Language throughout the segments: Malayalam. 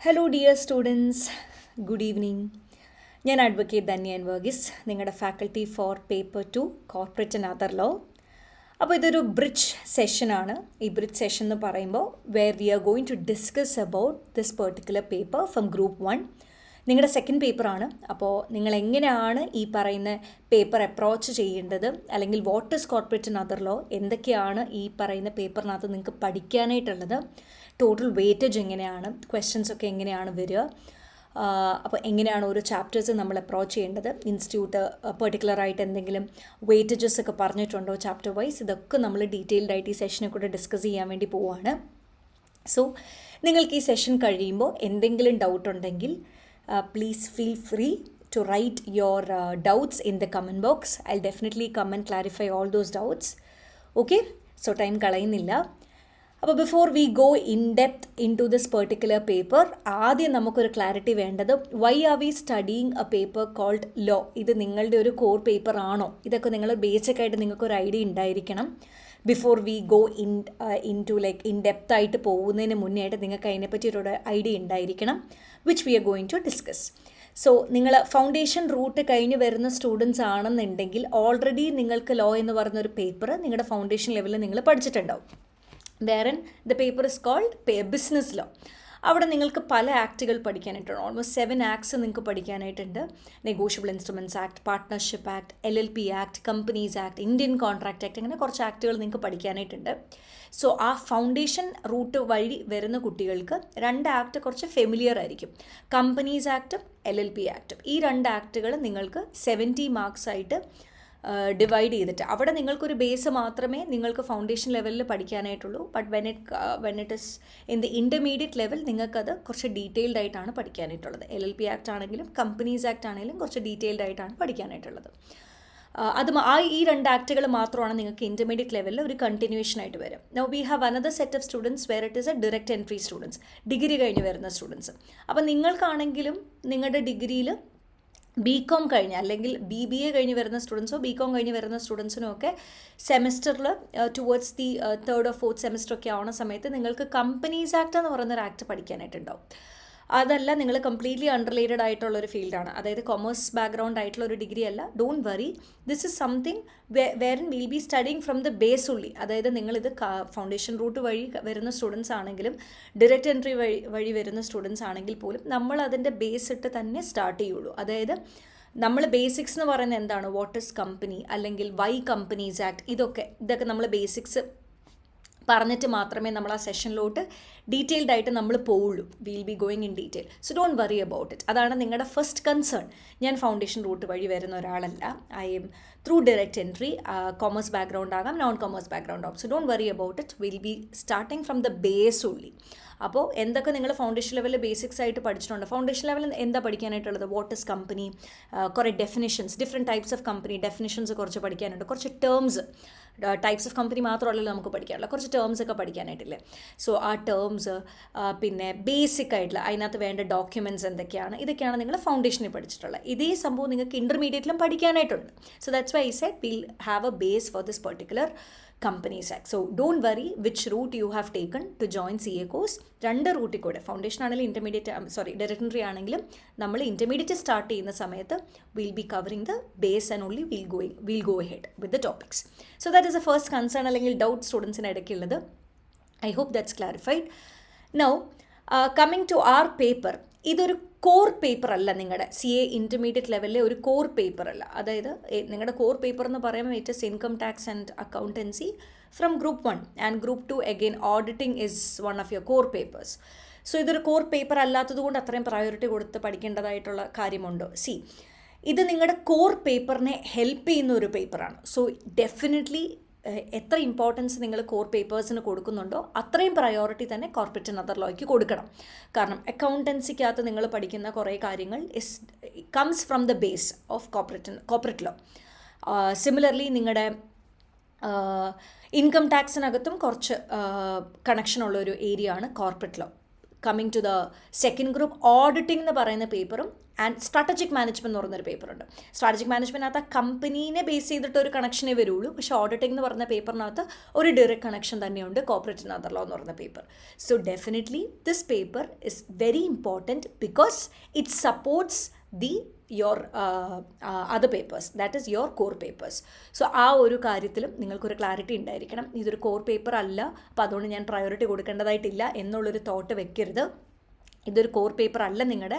Hello dear students, good evening. ഞാൻ അഡ്വക്കേറ്റ് ധന്യ എൻ വർഗീസ്, നിങ്ങളുടെ faculty for paper 2 corporate and other law. അപ്പോൾ ഇതൊരു ബ്രിഡ്ജ് സെഷനാണ്. ഈ ബ്രിഡ്ജ് സെഷൻ എന്ന് പറയുമ്പോൾ where we are going to discuss about this particular paper from group 1. നിങ്ങളുടെ സെക്കൻഡ് പേപ്പറാണ്. അപ്പോൾ നിങ്ങൾ എങ്ങനെയാണ് ഈ പറയുന്ന പേപ്പർ അപ്രോച്ച് ചെയ്യേണ്ടത്, അല്ലെങ്കിൽ what is corporate and other law, എന്തൊക്കെയാണ് ഈ പറയുന്ന പേപ്പറിനകത്ത് നിങ്ങൾക്ക് പഠിക്കാനായിട്ടുള്ളത്, ടോട്ടൽ വെയിറ്റേജ് എങ്ങനെയാണ്, ക്വസ്റ്റ്യൻസ് ഒക്കെ എങ്ങനെയാണ് വരിക, അപ്പോൾ എങ്ങനെയാണ് ഓരോ ചാപ്റ്റേഴ്സ് നമ്മൾ അപ്രോച്ച് ചെയ്യേണ്ടത്, ഇൻസ്റ്റിറ്റ്യൂട്ട് പെർട്ടിക്കുലറായിട്ട് എന്തെങ്കിലും വെയിറ്റേജസ് ഒക്കെ പറഞ്ഞിട്ടുണ്ടോ ചാപ്റ്റർ വൈസ്, ഇതൊക്കെ നമ്മൾ ഡീറ്റെയിൽഡ് ആയിട്ട് ഈ സെഷനെ കൂടെ ഡിസ്കസ് ചെയ്യാൻ വേണ്ടി പോവുകയാണ്. സോ നിങ്ങൾക്ക് ഈ സെഷൻ കഴിയുമ്പോൾ എന്തെങ്കിലും ഡൗട്ട് ഉണ്ടെങ്കിൽ please feel free to write your doubts in the comment box. I'll definitely come and clarify all those doubts. Okay, so time കളയുന്നില്ല. അപ്പോൾ before we go in depth into this particular paper, ആദ്യം നമുക്കൊരു ക്ലാരിറ്റി വേണ്ടത്, why are we studying a paper called law? ഇത് നിങ്ങളുടെ ഒരു കോർ പേപ്പർ ആണോ? ഇതൊക്കെ നിങ്ങൾ ബേസിക്കായിട്ട് നിങ്ങൾക്കൊരു ഐഡിയ ഉണ്ടായിരിക്കണം. Before we go into like in depth ആയിട്ട് പോകുന്നതിന് മുന്നേ ആയിട്ട് നിങ്ങൾക്ക് അതിനെപ്പറ്റി ഒരു ഐഡിയ ഉണ്ടായിരിക്കണം, which we are going to discuss. So നിങ്ങൾ ഫൗണ്ടേഷൻ റൂട്ട് കഴിഞ്ഞ് വരുന്ന സ്റ്റുഡൻസ് ആണെന്നുണ്ടെങ്കിൽ ഓൾറെഡി നിങ്ങൾക്ക് ലോ എന്ന് പറയുന്നൊരു പേപ്പർ നിങ്ങളുടെ ഫൗണ്ടേഷൻ ലെവലിൽ നിങ്ങൾ പഠിച്ചിട്ടുണ്ടാവും. വേറെ the paper is called business law. അവിടെ നിങ്ങൾക്ക് പല ആക്റ്റുകൾ പഠിക്കാനായിട്ടുണ്ട്. ഓൾമോസ്റ്റ് 7 ആക്ട്സ് നിങ്ങൾക്ക് പഠിക്കാനായിട്ടുണ്ട്. Negotiable instruments act, partnership act, LLP act, companies act, Indian contract act, അങ്ങനെ കുറച്ച് ആക്റ്റുകൾ നിങ്ങൾക്ക് പഠിക്കാനായിട്ടുണ്ട്. സോ ആ ഫൗണ്ടേഷൻ റൂട്ട് വഴി വരുന്ന കുട്ടികൾക്ക് 2 ആക്ട് കുറച്ച് ഫെമിലിയർ ആയിരിക്കും. കമ്പനീസ് ആക്റ്റും LLP ആക്റ്റും, ഈ 2 ആക്റ്റുകൾ നിങ്ങൾക്ക് 70 മാർക്സ് ആയിട്ട് ഡിവൈഡ് ചെയ്തിട്ട്, അവിടെ നിങ്ങൾക്കൊരു ബേസ് മാത്രമേ നിങ്ങൾക്ക് ഫൗണ്ടേഷൻ ലെവലിൽ പഠിക്കാനായിട്ടുള്ളൂ. But when it is in the intermediate level നിങ്ങൾക്കത് കുറച്ച് ഡീറ്റെയിൽഡ് ആയിട്ടാണ് പഠിക്കാനായിട്ടുള്ളത്. LLP ആക്ട് ആണെങ്കിലും കമ്പനീസ് ആക്ട് ആണെങ്കിലും കുറച്ച് ഡീറ്റെയിൽഡ് ആയിട്ടാണ് പഠിക്കാനായിട്ടുള്ളത്. ഈ 2 ആക്റ്റുകൾ മാത്രമാണ് നിങ്ങൾക്ക് ഇൻ്റർമീഡിയറ്റ് ലെവലിൽ ഒരു കണ്ടിന്യൂഷൻ ആയിട്ട് വരും. Now we have another set of students where it is a direct entry students, degree കഴിഞ്ഞ് വരുന്ന സ്റ്റുഡൻസ്. അപ്പോൾ നിങ്ങൾക്കാണെങ്കിലും നിങ്ങളുടെ ഡിഗ്രിയിൽ BCom കഴിഞ്ഞ് അല്ലെങ്കിൽ BBA കഴിഞ്ഞ് വരുന്ന സ്റ്റുഡൻസോ BCom കഴിഞ്ഞ് വരുന്ന സ്റ്റുഡൻസിനോ ഒക്കെ സെമിസ്റ്ററിൽ towards the 3rd or 4th semester ഒക്കെ ആവുന്ന സമയത്ത് നിങ്ങൾക്ക് കമ്പനീസ് ആക്ട് എന്ന് പറയുന്നൊരു ആക്ട് പഠിക്കാനായിട്ടുണ്ടാവും. അതല്ല, നിങ്ങൾ കംപ്ലീറ്റ്ലി അൺറിലേറ്റഡ് ആയിട്ടുള്ളൊരു ഫീൽഡാണ്, അതായത് കൊമേഴ്സ് ബാക്ക്ഗ്രൗണ്ട് ആയിട്ടുള്ള ഒരു ഡിഗ്രി അല്ല. Don't worry, this is something where will be studying from the base only. അതായത് നിങ്ങളിത് ഫൗണ്ടേഷൻ റൂട്ട് വഴി വരുന്ന സ്റ്റുഡൻസ് ആണെങ്കിലും ഡയറക്റ്റ് എൻട്രി വഴി വരുന്ന സ്റ്റുഡൻസ് ആണെങ്കിൽ പോലും നമ്മൾ അതിൻ്റെ ബേസ് ഇട്ട് തന്നെ സ്റ്റാർട്ട് ചെയ്യുള്ളൂ. അതായത് നമ്മൾ ബേസിക്സ് എന്ന് പറയുന്നത് എന്താണ്, വാട്ട് ഇസ് കമ്പനി, അല്ലെങ്കിൽ വൈ കമ്പനീസ് ആക്ട്, ഇതൊക്കെ നമ്മൾ ബേസിക്സ് പറഞ്ഞിട്ട് മാത്രമേ നമ്മൾ ആ സെഷനിലോട്ട് ഡീറ്റെയിൽഡ് ആയിട്ട് നമ്മൾ പോവുള്ളൂ. Will be going in detail. So don't worry about it. അതാണ് നിങ്ങളുടെ ഫസ്റ്റ് കൺസേൺ. ഞാൻ ഫൗണ്ടേഷൻ റൂട്ട് വഴി വരുന്ന ഒരാളല്ല. I M through direct entry. Commerce background ആകാം, നോൺ കോമേഴ്സ് ബാക്ക്ഗ്രൗണ്ട് ആകും. So don't worry about it. Will be starting from the base ഉള്ളി. അപ്പോൾ എന്തൊക്കെ നിങ്ങൾ ഫൗണ്ടേഷൻ ലെവലിൽ ബേസിക്സ് ആയിട്ട് പഠിച്ചിട്ടുണ്ട്, ഫൗണ്ടേഷൻ ലെവലിൽ എന്താ പഠിക്കാനായിട്ടുള്ളത്, വാട്ട് ഇസ് കമ്പനി, കുറേ definitions, different types of company definitions കുറച്ച് പഠിക്കാനുണ്ട്, കുറച്ച് ടേംസ്, ടൈപ്സ് ഓഫ് കമ്പനി മാത്രമല്ലല്ലോ നമുക്ക് പഠിക്കാനുള്ള, കുറച്ച് ടേംസ് ഒക്കെ പഠിക്കാനായിട്ടില്ലേ. സോ ആ ടേംസ്, പിന്നെ ബേസിക് ആയിട്ടുള്ള അതിനകത്ത് വേണ്ട ഡോക്യുമെൻറ്റ്സ് എന്തൊക്കെയാണ്, ഇതൊക്കെയാണ് നിങ്ങൾ ഫൗണ്ടേഷനിൽ പഠിച്ചിട്ടുള്ളത്. ഇതേ സംഭവം നിങ്ങൾക്ക് ഇൻ്റർമീഡിയറ്റിലും പഠിക്കാനായിട്ടുണ്ട്. So that's why I said will have a base for this particular companies act. So don't worry which route you have taken to join CA course. 2 റൂട്ടിൽ കൂടെ, ഫൗണ്ടേഷൻ ആണെങ്കിലും ഡയറക്റ്റ് എൻട്രി ആണെങ്കിലും നമ്മൾ ഇൻ്റർമീഡിയറ്റ് സ്റ്റാർട്ട് ചെയ്യുന്ന സമയത്ത് will be covering the base and only will go head with the topics. So that is a first concern അല്ലെങ്കിൽ ഡൗട്ട് സ്റ്റുഡൻസിന് ഇടയ്ക്കുള്ളത്. I hope that's clarified. Now coming to our paper, ഇതൊരു കോർ പേപ്പർ അല്ല. നിങ്ങളുടെ CA ഇൻ്റർമീഡിയറ്റ് ലെവലിലെ ഒരു കോർ പേപ്പർ അല്ല. അതായത് നിങ്ങളുടെ കോർ പേപ്പർ എന്ന് പറയുമ്പോൾ it is income tax and accountancy from group 1 and group 2 again auditing is one of your core papers. So ഇതൊരു കോർ പേപ്പർ അല്ലാത്തത് കൊണ്ട് അത്രയും പ്രയോറിറ്റി കൊടുത്ത് പഠിക്കേണ്ടതായിട്ടുള്ള കാര്യമുണ്ടോ? ഇത് നിങ്ങളുടെ കോർ പേപ്പറിനെ ഹെൽപ്പ് ചെയ്യുന്ന ഒരു പേപ്പറാണ്. സോ ഡെഫിനറ്റ്ലി എത്ര ഇമ്പോർട്ടൻസ് നിങ്ങൾ കോർ പേപ്പേഴ്സിന് കൊടുക്കുന്നുണ്ടോ അത്രയും പ്രയോറിറ്റി തന്നെ കോർപ്പറേറ്റ് ആൻഡ് അതർ ലോയ്ക്ക് കൊടുക്കണം. കാരണം അക്കൗണ്ടൻസിക്കകത്ത് നിങ്ങൾ പഠിക്കുന്ന കുറേ കാര്യങ്ങൾ comes from the base of corporate law. Similarly നിങ്ങളുടെ ഇൻകം ടാക്സിനകത്തും കുറച്ച് കണക്ഷൻ ഉള്ളൊരു ഏരിയ ആണ് corporate law. Coming to the second group, auditing എന്ന് പറയുന്ന പേപ്പറും ആൻഡ് സ്ട്രാറ്റജിക് മാനേജ്മെൻറ്റ് എന്ന് പറയുന്നൊരു പേപ്പറുണ്ട്. സ്ട്രാറ്റജിക് മാനേജ്മെൻറ്റിനകത്ത് ആ കമ്പനീനെ ബേസ് ചെയ്തിട്ട് ഒരു കണക്ഷനേ വരുള്ളൂ. പക്ഷേ ഓഡിറ്റിംഗ് എന്ന് പറയുന്ന പേപ്പറിനകത്ത് ഒരു ഡയറക്റ്റ് കണക്ഷൻ തന്നെയുണ്ട്, കോർപ്പറേറ്റ് ആൻഡ് അതർ ലോ എന്ന് പറയുന്ന paper. So definitely this paper is very important because it supports the your other papers, that is your core papers. So ആ ഒരു കാര്യത്തിലും നിങ്ങൾക്കൊരു ക്ലാരിറ്റി ഉണ്ടായിരിക്കണം. ഇതൊരു കോർ പേപ്പർ അല്ല, അപ്പോൾ അതുകൊണ്ട് ഞാൻ പ്രയോറിറ്റി കൊടുക്കേണ്ടതായിട്ടില്ല എന്നുള്ളൊരു തോട്ട് വെക്കരുത്. ഇതൊരു കോർ പേപ്പർ അല്ല നിങ്ങളുടെ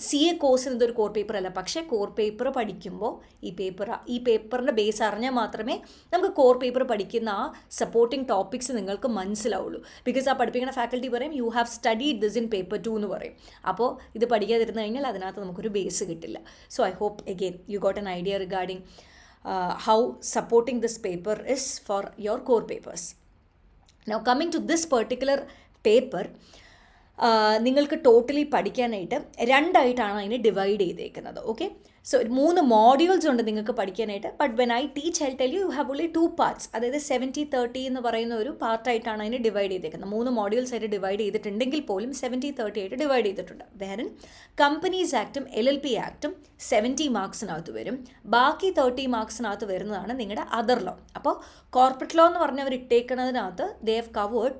CA കോഴ്സിന് ഇതൊരു കോർ പേപ്പർ അല്ല. പക്ഷേ കോർ പേപ്പർ പഠിക്കുമ്പോൾ ഈ പേപ്പറിൻ്റെ ബേസ് അറിഞ്ഞാൽ മാത്രമേ നമുക്ക് കോർ പേപ്പർ പഠിക്കുന്ന ആ സപ്പോർട്ടിംഗ് ടോപ്പിക്സ് നിങ്ങൾക്ക് മനസ്സിലാവുള്ളൂ. ബിക്കോസ് ആ പഠിപ്പിക്കുന്ന ഫാക്കൽറ്റി പറയും you have studied this in paper 2 എന്ന് പറയും. അപ്പോൾ ഇത് പഠിക്കാതിരുന്നു കഴിഞ്ഞാൽ അതിനകത്ത് നമുക്കൊരു ബേസ് കിട്ടില്ല. So I hope again you got an idea regarding how supporting this paper is for your core papers. Now coming to this particular paper, നിങ്ങൾക്ക് ടോട്ടലി പഠിക്കാനായിട്ട് 2 ആയിട്ടാണ് അതിനെ ഡിവൈഡ് ചെയ്തേക്കുന്നത്. ഓക്കെ, സോ 3 മോഡ്യൂൾസ് ഉണ്ട് നിങ്ങൾക്ക് പഠിക്കാനായിട്ട്. But when I teach I tell you have only 2 parts. അതായത് 70-30 എന്ന് പറയുന്ന ഒരു പാർട്ടായിട്ടാണ് അതിനെ ഡിവൈഡ് ചെയ്തേക്കുന്നത്. 3 മോഡ്യൂൾസ് ആയിട്ട് ഡിവൈഡ് ചെയ്തിട്ടുണ്ടെങ്കിൽ പോലും 70-30 ആയിട്ട് ഡിവൈഡ് ചെയ്തിട്ടുണ്ട്. വേറെ കമ്പനീസ് ആക്റ്റും LLP ആക്റ്റും 70 മാർക്സിനകത്ത് വരും. ബാക്കി 30 മാർക്സിനകത്ത് വരുന്നതാണ് നിങ്ങളുടെ അതർ ലോ. അപ്പോൾ കോർപ്പറേറ്റ് ലോ എന്ന് പറഞ്ഞവർ ഇട്ടേക്കുന്നതിനകത്ത് they have covered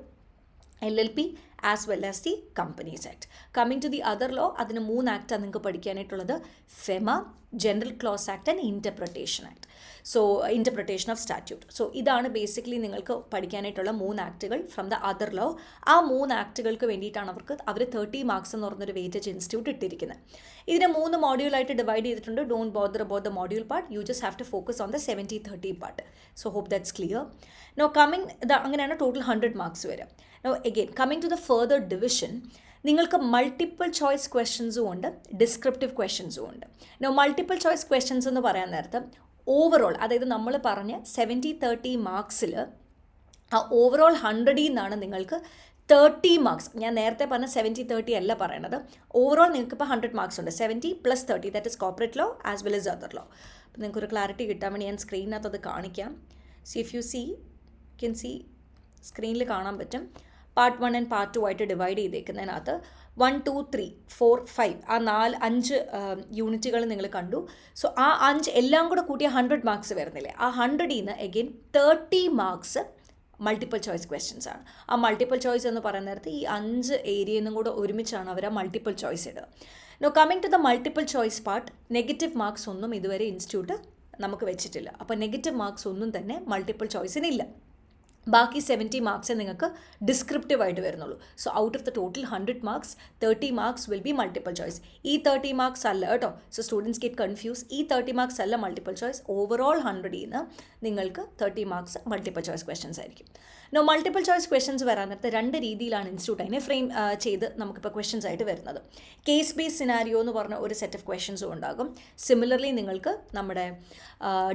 LLP as well as the Companies Act. Coming to the other law, അതിന് 3 ആക്റ്റാണ് നിങ്ങൾക്ക് പഠിക്കാനായിട്ടുള്ളത്. FEMA, General Clause Act and Interpretation Act. So interpretation of statute. So ഇതാണ് ബേസിക്കലി നിങ്ങൾക്ക് പഠിക്കാനായിട്ടുള്ള 3 ആക്റ്റുകൾ ഫ്രം ദ അതർ ലോ. ആ 3 ആക്റ്റുകൾക്ക് വേണ്ടിയിട്ടാണ് അവർ 30 മാർക്സ് എന്ന് പറഞ്ഞൊരു വെയിറ്റേജ് ഇൻസ്റ്റിറ്റ്യൂട്ട് ഇട്ടിരിക്കുന്നത്. ഇതിനെ 3 മോഡ്യൂളായിട്ട് ഡിവൈഡ് ചെയ്തിട്ടുണ്ട്. Don't bother about the module part, you just have to focus on the 70-30 part. So hope that's clear. Now coming അങ്ങനെയാണ് ടോട്ടൽ 100 മാർക്സ് വരിക. Now again coming to the further division, നിങ്ങൾക്ക് മൾട്ടിപ്പിൾ ചോയ്സ് ക്വസ്റ്റ്യൻസും ഉണ്ട്, ഡിസ്ക്രിപ്റ്റീവ് ക്വസ്റ്റ്യൻസും ഉണ്ട്. നോ മൾട്ടിപ്പിൾ ചോയ്സ് ക്വസ്റ്റ്യൻസ് എന്ന് പറയാൻ നേരത്ത് ഓവറോൾ, അതായത് നമ്മൾ പറഞ്ഞ 70-30 മാർക്സിൽ ആ ഓവറോൾ 100 നിന്നാണ് നിങ്ങൾക്ക് 30 മാർക്സ്, ഞാൻ നേരത്തെ പറഞ്ഞ 70-30 അല്ല പറയണത്, ഓവറോൾ നിങ്ങൾക്ക് ഇപ്പോൾ 100 മാർക്സ് ഉണ്ട്. 70 + 30 that is corporate law as well as other law. അപ്പോൾ നിങ്ങൾക്കൊരു ക്ലാരിറ്റി കിട്ടാൻ വേണ്ടി ഞാൻ സ്ക്രീനിനകത്ത് അത് കാണിക്കാം. ഇഫ് യു ക്യാൻ സി സ്ക്രീനിൽ കാണാൻ പറ്റും. പാർട്ട് 1 ആൻഡ് പാർട്ട് 2 ആയിട്ട് ഡിവൈഡ് ചെയ്തേക്കുന്നതിനകത്ത് 1, 2, 3, 4, 5 ആ 5 യൂണിറ്റുകൾ നിങ്ങൾ കണ്ടു. സോ ആ 5 എല്ലാം കൂടെ കൂട്ടിയ 100 മാർക്സ് വരുന്നില്ലേ, ആ 100 നിന്ന് again 30 marks multiple choice questions ആണ്. ആ മൾട്ടിപ്പിൾ ചോയ്സ് എന്ന് പറയുന്ന നേരത്ത് ഈ 5 ഏരിയയിൽ നിന്നും കൂടെ ഒരുമിച്ചാണ് അവർ ആ മൾട്ടിപ്പിൾ ചോയ്സ് ഇടുക. Now coming to the multiple choice part, negative marks ഒന്നും ഇതുവരെ ഇൻസ്റ്റിറ്റ്യൂട്ട് നമുക്ക് വെച്ചിട്ടില്ല. അപ്പോൾ നെഗറ്റീവ് മാർക്സ് ഒന്നും തന്നെ മൾട്ടിപ്പിൾ ചോയ്സിനില്ല. ബാക്കി 70 മാർക്സേ നിങ്ങൾക്ക് ഡിസ്ക്രിപ്റ്റീവ് ആയിട്ട് വരുന്നുള്ളൂ. So out of the total 100 marks 30 marks will be multiple choice. ഈ 30 മാർക്സ് അല്ല കേട്ടോ. So students get confuse. ഈ 30 മാർക്സ് അല്ല മൾട്ടിപ്പിൾ ചോയ്സ്. ഓവറോൾ 100 നിന്ന് നിങ്ങൾക്ക് 30 മാർക്സ് മൾട്ടിപ്പിൾ ചോയ്സ് ക്വസ്റ്റ്യൻസ് ആയിരിക്കും. നോ മൾട്ടിപ്പിൾ ചോയ്സ് ക്വസ്റ്റ്യൻസ് വരാനത്ത് 2 രീതിയിലാണ് ഇൻസ്റ്റിറ്റ്യൂട്ട് അതിനെ ഫ്രെയിം ചെയ്ത് നമുക്കിപ്പോൾ ക്വസ്റ്റ്യൻസ് ആയിട്ട് വരുന്നത്. കേസ് ബേസ് സിനാരിയോ എന്ന് പറഞ്ഞ ഒരു സെറ്റ് ഓഫ് ക്വസ്റ്റ്യൻസും ഉണ്ടാകും. സിമിലർലി നിങ്ങൾക്ക് നമ്മുടെ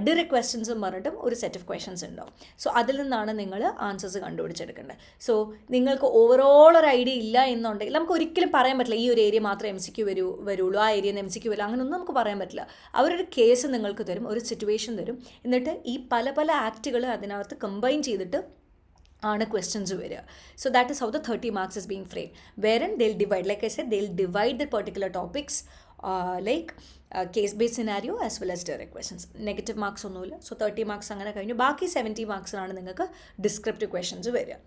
ഡയറക്റ്റ് ക്വസ്റ്റ്യൻസും പറഞ്ഞിട്ടും ഒരു സെറ്റ് ഓഫ് ക്വസ്റ്റ്യൻസ് ഉണ്ടാവും. സോ അതിൽ നിന്നാണ് നിങ്ങൾ ആൻസേഴ്സ് കണ്ടുപിടിച്ചെടുക്കേണ്ടത്. സോ നിങ്ങൾക്ക് ഓവറോൾ ഒരു ഐഡിയ ഇല്ല എന്നുണ്ടെങ്കിൽ നമുക്ക് ഒരിക്കലും പറയാൻ പറ്റില്ല ഈ ഒരു ഏരിയ മാത്രമേ MCQ വരുള്ളൂ, ആ ഏരിയയിൽ നിന്ന് MCQ വരില്ല, അങ്ങനെയൊന്നും നമുക്ക് പറയാൻ പറ്റില്ല. അവരൊരു കേസ് നിങ്ങൾക്ക് തരും, ഒരു സിറ്റുവേഷൻ തരും, എന്നിട്ട് ഈ പല ആക്റ്റുകൾ അതിനകത്ത് കമ്പൈൻ ചെയ്തിട്ട് ആണ് ക്വസ്റ്റ്യൻസ് വരിക. So that is how the 30 marks is being frame. Where they'll divide, like I said, they'll divide the particular topics like case based scenario as well as direct questions. Negative marks ഒന്നുമില്ല. സോ 30 മാർക്സ് അങ്ങനെ കഴിഞ്ഞു. ബാക്കി 70 മാർക്സിനാണ് നിങ്ങൾക്ക് ഡിസ്ക്രിപ്റ്റീവ് ക്വസ്റ്റ്യൻസ് വരിക.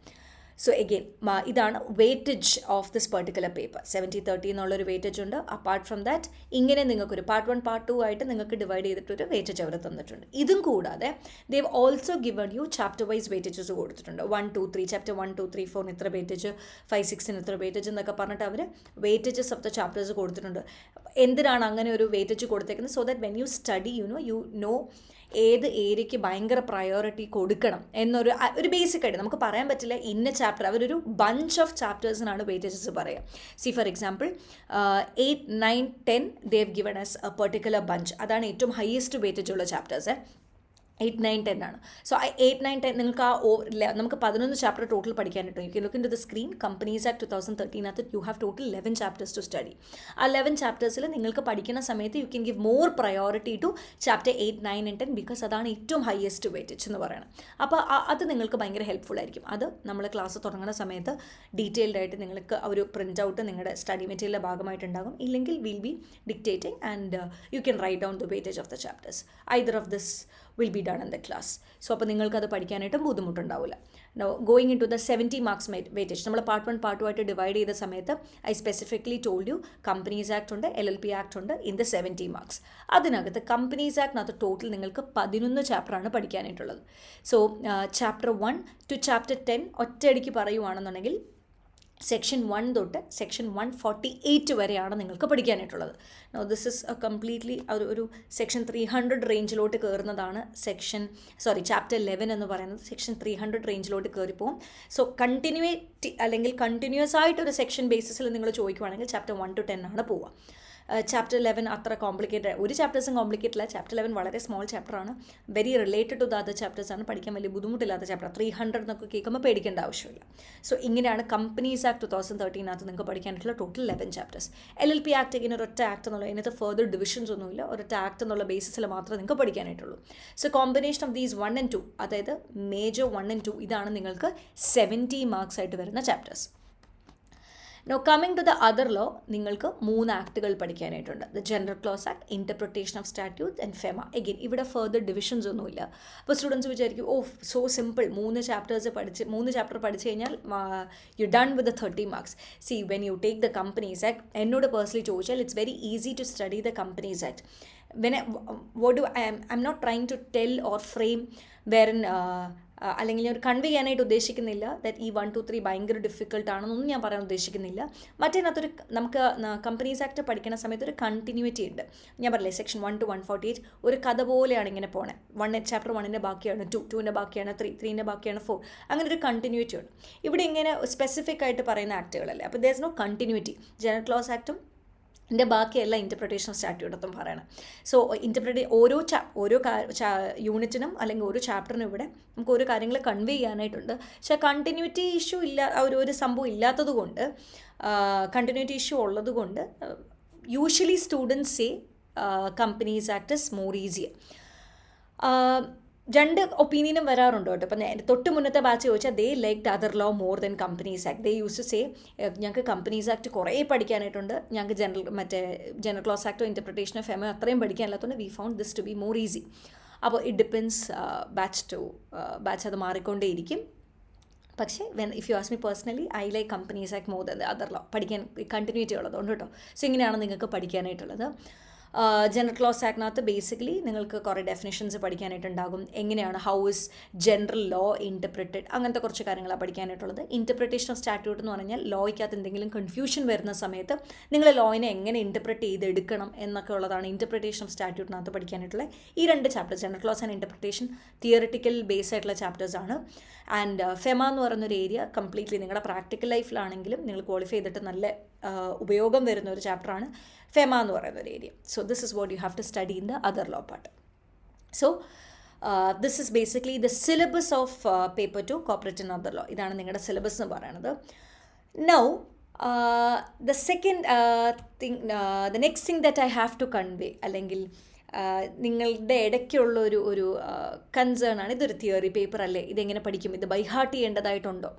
സോ എഗെയിൻ ഇതാണ് weightage of this particular paper. 70-30 എന്നുള്ളൊരു വെയിറ്റേജ് ഉണ്ട്. അപ്പാർട്ട് ഫ്രം ദാറ്റ് ഇങ്ങനെ നിങ്ങൾക്കൊരു പാർട്ട് 1 പാർട്ട് 2 ആയിട്ട് നിങ്ങൾക്ക് ഡിവൈഡ് ചെയ്തിട്ടൊരു വെയിറ്റേജ് അവർ തന്നിട്ടുണ്ട്. ഇതും കൂടാതെ Dev also given U chapter wise weightages കൊടുത്തിട്ടുണ്ട്. 1, 2, 3 ചാപ്റ്റർ 1, 2, 3, 4 ഇത്ര വെയിറ്റേജ്, 5, 6 ഇത്ര വെയിറ്റേജ് എന്നൊക്കെ പറഞ്ഞിട്ട് അവർ വെയിറ്റേജസ് ഓഫ് ദ ചാപ്റ്റേഴ്സ് കൊടുത്തിട്ടുണ്ട്. എന്തിനാണ് അങ്ങനെ ഒരു വെയിറ്റേജ് കൊടുത്തേക്കുന്നത്? So that when you study you know ഏത് ഏരിയയ്ക്ക് ഭയങ്കര പ്രയോറിറ്റി കൊടുക്കണം എന്നൊരു ബേസിക് ആയിട്ട് നമുക്ക് പറയാൻ പറ്റില്ല. ഇന്ന ചാപ്റ്റർ അവരൊരു ബഞ്ച് ഓഫ് ചാപ്റ്റേഴ്സിനാണ് വെയിറ്റേജസ് പറയുക. See for example 8, 9, 10 they have given as a particular bunch. അതാണ് ഏറ്റവും ഹയസ്റ്റ് വെയിറ്റേജ് ഉള്ള ചാപ്റ്റേഴ്സ്. 8, 9, 10 ആണ്. സോ 8, 9, 10 നിങ്ങൾക്ക് നമുക്ക് 11 ചാപ്റ്റർ ടോട്ടൽ പഠിക്കാൻ കിട്ടും. You can look in to the screen. Companies act 2013 you have total 11 chapters to study. ആ 11 ചാപ്റ്റേഴ്സിൽ നിങ്ങൾക്ക് പഠിക്കുന്ന സമയത്ത് you can give more priority to chapter 8, 9 and 10 because അതാണ് ഏറ്റവും ഹയസ്റ്റ് വെയിറ്റേജ് എന്ന് പറയുന്നത്. അപ്പോൾ അത് നിങ്ങൾക്ക് ഭയങ്കര ഹെൽപ്ഫുൾ ആയിരിക്കും. അത് നമ്മൾ ക്ലാസ് തുടങ്ങുന്ന സമയത്ത് ഡീറ്റെയിൽഡ് ആയിട്ട് നിങ്ങൾക്ക് ഒരു പ്രിൻ്റ് ഔട്ട് നിങ്ങളുടെ സ്റ്റഡി മെറ്റീരിയലിൻ്റെ ഭാഗമായിട്ടുണ്ടാകും. ഇല്ലെങ്കിൽ will be dictating and you can write down the weightage of the chapters. Either of this will be done in the class. സോ അപ്പോൾ നിങ്ങൾക്കത് പഠിക്കാനായിട്ടും ബുദ്ധിമുട്ടുണ്ടാവില്ല. No going in to the 70 marks weightage നമ്മൾ പാർട്ട് 1 പാർട്ട് 2 ആയിട്ട് ഡിവൈഡ് ചെയ്ത സമയത്ത് I specifically told you companies act ഉണ്ട്, LLP ആക്ട് ഉണ്ട് ഇൻ ദ 70 മാർക്സ്. അതിനകത്ത് കമ്പനീസ് ആക്ടിനകത്ത് ടോട്ടൽ നിങ്ങൾക്ക് 11 ചാപ്റ്ററാണ് പഠിക്കാനായിട്ടുള്ളത്. സോ ചാപ്റ്റർ 1 ടു ചാപ്റ്റർ 10 ഒറ്റയടിക്ക് പറയുവാണെന്നുണ്ടെങ്കിൽ സെക്ഷൻ 1 തൊട്ട് സെക്ഷൻ 148 വരെയാണ് നിങ്ങൾക്ക് പഠിക്കാനായിട്ടുള്ളത്. ദിസ് ഇസ് കംപ്ലീറ്റ്ലി ഒരു സെക്ഷൻ 300 റേഞ്ചിലോട്ട് കയറുന്നതാണ് ചാപ്റ്റർ 11 എന്ന് പറയുന്നത് സെക്ഷൻ 300 റേഞ്ചിലോട്ട് കയറിപ്പോവും. സോ കണ്ടിന്യൂറ്റി അല്ലെങ്കിൽ കണ്ടിന്യൂസ് ആയിട്ടൊരു സെക്ഷൻ ബേസിസിൽ നിങ്ങൾ ചോദിക്കുവാണെങ്കിൽ ചാപ്റ്റർ 1 to 10 ആണ് പോവുക. ചാപ്റ്റർ 11 അത്ര കോംപ്ലിക്കേറ്റഡ്, ഒരു ചാപ്റ്റേഴ്സും കോംപ്ലിക്കേറ്റഡ് അല്ല. ചാപ്റ്റർ 11 വളരെ സ്മോൾ ചാപ്റ്ററാണ്, very related to the other ചാപ്റ്റേഴ്സാണ്, പഠിക്കാൻ വലിയ ബുദ്ധിമുട്ടില്ലാത്ത ചാപ്റ്റർ. 300 എന്നൊക്കെ കേൾക്കുമ്പോൾ പേടിക്കേണ്ട ആവശ്യമില്ല. സോ ഇങ്ങനെയാണ് കമ്പനീസ് ആക്ട് 2013 നിങ്ങൾക്ക് പഠിക്കാനായിട്ടുള്ള ടോട്ടൽ 11 ചാപ്റ്റേഴ്സ്. LLP ആക്ട് ഇങ്ങനെ ഒരൊറ്റ ആക്ട് എന്നുള്ള, ഇതിനകത്ത് ഫർദർ ഡിവിഷൻസ് ഒന്നുമില്ല, ഒരൊറ്റ ആക്ട് എന്നുള്ള ബേസിസിൽ മാത്രമേ നിങ്ങൾക്ക് പഠിക്കാനായിട്ടുള്ളൂ. So combination of these 1 and 2, അതായത് മേജർ 1 and 2 ഇതാണ് നിങ്ങൾക്ക് 70 മാർക്സ് ആയിട്ട് വരുന്ന chapters. No coming to the other law, നിങ്ങൾക്ക് 3 ആക്ടുകൾ പഠിക്കാനായിട്ടുണ്ട്. The general clause act, interpretation of statute and FEMA. Again ഇവിടെ ഫർദർ ഡിവിഷൻസ് ഒന്നുമില്ല. അപ്പോൾ സ്റ്റുഡൻസ് വിചാരിക്കും സോ സിമ്പിൾ, 3 ചാപ്റ്റർ പഠിച്ച് കഴിഞ്ഞാൽ you done with the 30 marks. See when you take the companies act, എന്നോട് പേഴ്സണലി ചോദിച്ചാൽ it's very easy to study the companies act. I'm not trying to tell or frame wherein അല്ലെങ്കിൽ ഞാൻ കൺവേ ചെയ്യാനായിട്ട് ഉദ്ദേശിക്കുന്നില്ല ദാറ്റ് ഈ 1, 2, 3 ഭയങ്കര ഡിഫിക്കൽട്ട് ആണെന്നൊന്നും ഞാൻ പറയാൻ ഉദ്ദേശിക്കുന്നില്ല. മറ്റേതിനകത്തൊരു നമുക്ക് കമ്പനീസ് ആക്ട് പഠിക്കുന്ന സമയത്ത് ഒരു കണ്ടിന്യൂറ്റി ഉണ്ട്. ഞാൻ പറഞ്ഞില്ലേ സെക്ഷൻ 1 to 148 ഒരു കഥ പോലെയാണ് ഇങ്ങനെ പോണേ. ചാപ്റ്റർ 1ൻ്റെ ബാക്കിയാണ് 2, 2ൻ്റെ ബാക്കിയാണ് 3, 3ൻ്റെ ബാക്കിയാണ് 4, അങ്ങനെ ഒരു കണ്ടിന്യൂറ്റി ഉണ്ട്. ഇവിടെ ഇങ്ങനെ സ്പെസിഫിക് ആയിട്ട് പറയുന്ന ആക്ടുകളല്ലേ, അപ്പോൾ there is no continuity. General clause ആക്ടും എൻ്റെ ബാക്കിയല്ല ഇൻ്റർപ്രിട്ടേഷൻ ഓഫ് സ്റ്റാറ്റ്യൂട്ടത്തും പറയണം. സോ ഓരോ യൂണിറ്റിനും അല്ലെങ്കിൽ ഓരോ ചാപ്റ്ററിനും ഇവിടെ നമുക്ക് ഓരോ കാര്യങ്ങൾ കൺവേ ചെയ്യാനായിട്ടുണ്ട്. പക്ഷേ കണ്ടിന്യൂറ്റി ഇഷ്യൂ ഒരു സംഭവം ഇല്ലാത്തത് കൊണ്ട്, കണ്ടിന്യൂറ്റി ഇഷ്യൂ ഉള്ളത് കൊണ്ട് usually students say companies act is more easier. 2 ഒപ്പീനിയനും വരാറുണ്ട് കേട്ടോ. ഇപ്പം തൊട്ട് മുന്നത്തെ ബാച്ച് ചോദിച്ചാൽ they liked other law more than companies act. They use to say ഞങ്ങൾക്ക് കമ്പനീസ് ആക്ട് കുറേ പഠിക്കാനായിട്ടുണ്ട്, ഞങ്ങൾക്ക് ജനറൽ ക്ലോസ് ആക്ടോ ഇൻ്റർപ്രിട്ടേഷനോ ഫെമോ അത്രയും പഠിക്കാനില്ലാത്തതുകൊണ്ട് we found this to be more easy. അപ്പോൾ it depends batch to batch, അത് മാറിക്കൊണ്ടേയിരിക്കും. പക്ഷേ if you ask me personally I like companies act more than other law, പഠിക്കാൻ കണ്ടിന്യൂറ്റി ഉള്ളതുകൊണ്ട് കേട്ടോ. സോ ഇങ്ങനെയാണ് നിങ്ങൾക്ക് പഠിക്കാനായിട്ടുള്ളത്. ജനറൽ ക്ലോസ് ആക്ടിനകത്ത് ബേസിക്കലി നിങ്ങൾക്ക് കുറേ ഡെഫിനിഷൻസ് പഠിക്കാനായിട്ടുണ്ടാകും. എങ്ങനെയാണ് how is general law interpreted, അങ്ങനത്തെ കുറച്ച് കാര്യങ്ങളാണ് പഠിക്കാനായിട്ടുള്ളത്. ഇൻ്റർപ്രിട്ടേഷൻ ഓഫ് സ്റ്റാറ്റ്യൂട്ട് എന്ന് പറഞ്ഞാൽ ലോയ്ക്കകത്ത് എന്തെങ്കിലും കൺഫ്യൂഷൻ വരുന്ന സമയത്ത് നിങ്ങൾ ലോയിനെ എങ്ങനെ ഇൻ്റർപ്രിറ്റ് ചെയ്തെടുക്കണം എന്നൊക്കെ ഉള്ളതാണ് ഇൻ്റർപ്രിട്ടേഷൻ ഓഫ് സ്റ്റാറ്റ്യൂട്ടിനകത്ത് പഠിക്കാനായിട്ടുള്ള ഈ 2 chapters. General clause and interpretation theoretical base ആയിട്ടുള്ള ചാപ്റ്റേഴ്സാണ്. ആൻഡ് ഫെമ എന്ന് പറയുന്നൊരു ഏരിയ കംപ്ലീറ്റ്ലി നിങ്ങളുടെ പ്രാക്ടിക്കൽ ലൈഫിലാണെങ്കിലും നിങ്ങൾ ക്വാളിഫൈ ചെയ്തിട്ട് നല്ല ഉപയോഗം വരുന്ന ഒരു ചാപ്റ്ററാണ് ഫെമ എന്ന് പറയുന്ന ഒരു area. So this is what you have to study in the other law part. So this is basically the syllabus of paper 2 corporate and other law. ഇതാണ് നിങ്ങളുടെ സിലബസ് എന്ന് പറയുന്നത്. Now the second the next thing that I have to convey, അല്ലെങ്കിൽ നിങ്ങളുടെ ഇടയ്ക്കുള്ള ഒരു കൺസേൺ ആണ്, ഇതൊരു തിയറി പേപ്പർ അല്ലേ, ഇതെങ്ങനെ പഠിക്കും, ഇത് ബൈ ഹാർട്ട് ചെയ്യേണ്ടതായിട്ടുണ്ടോ?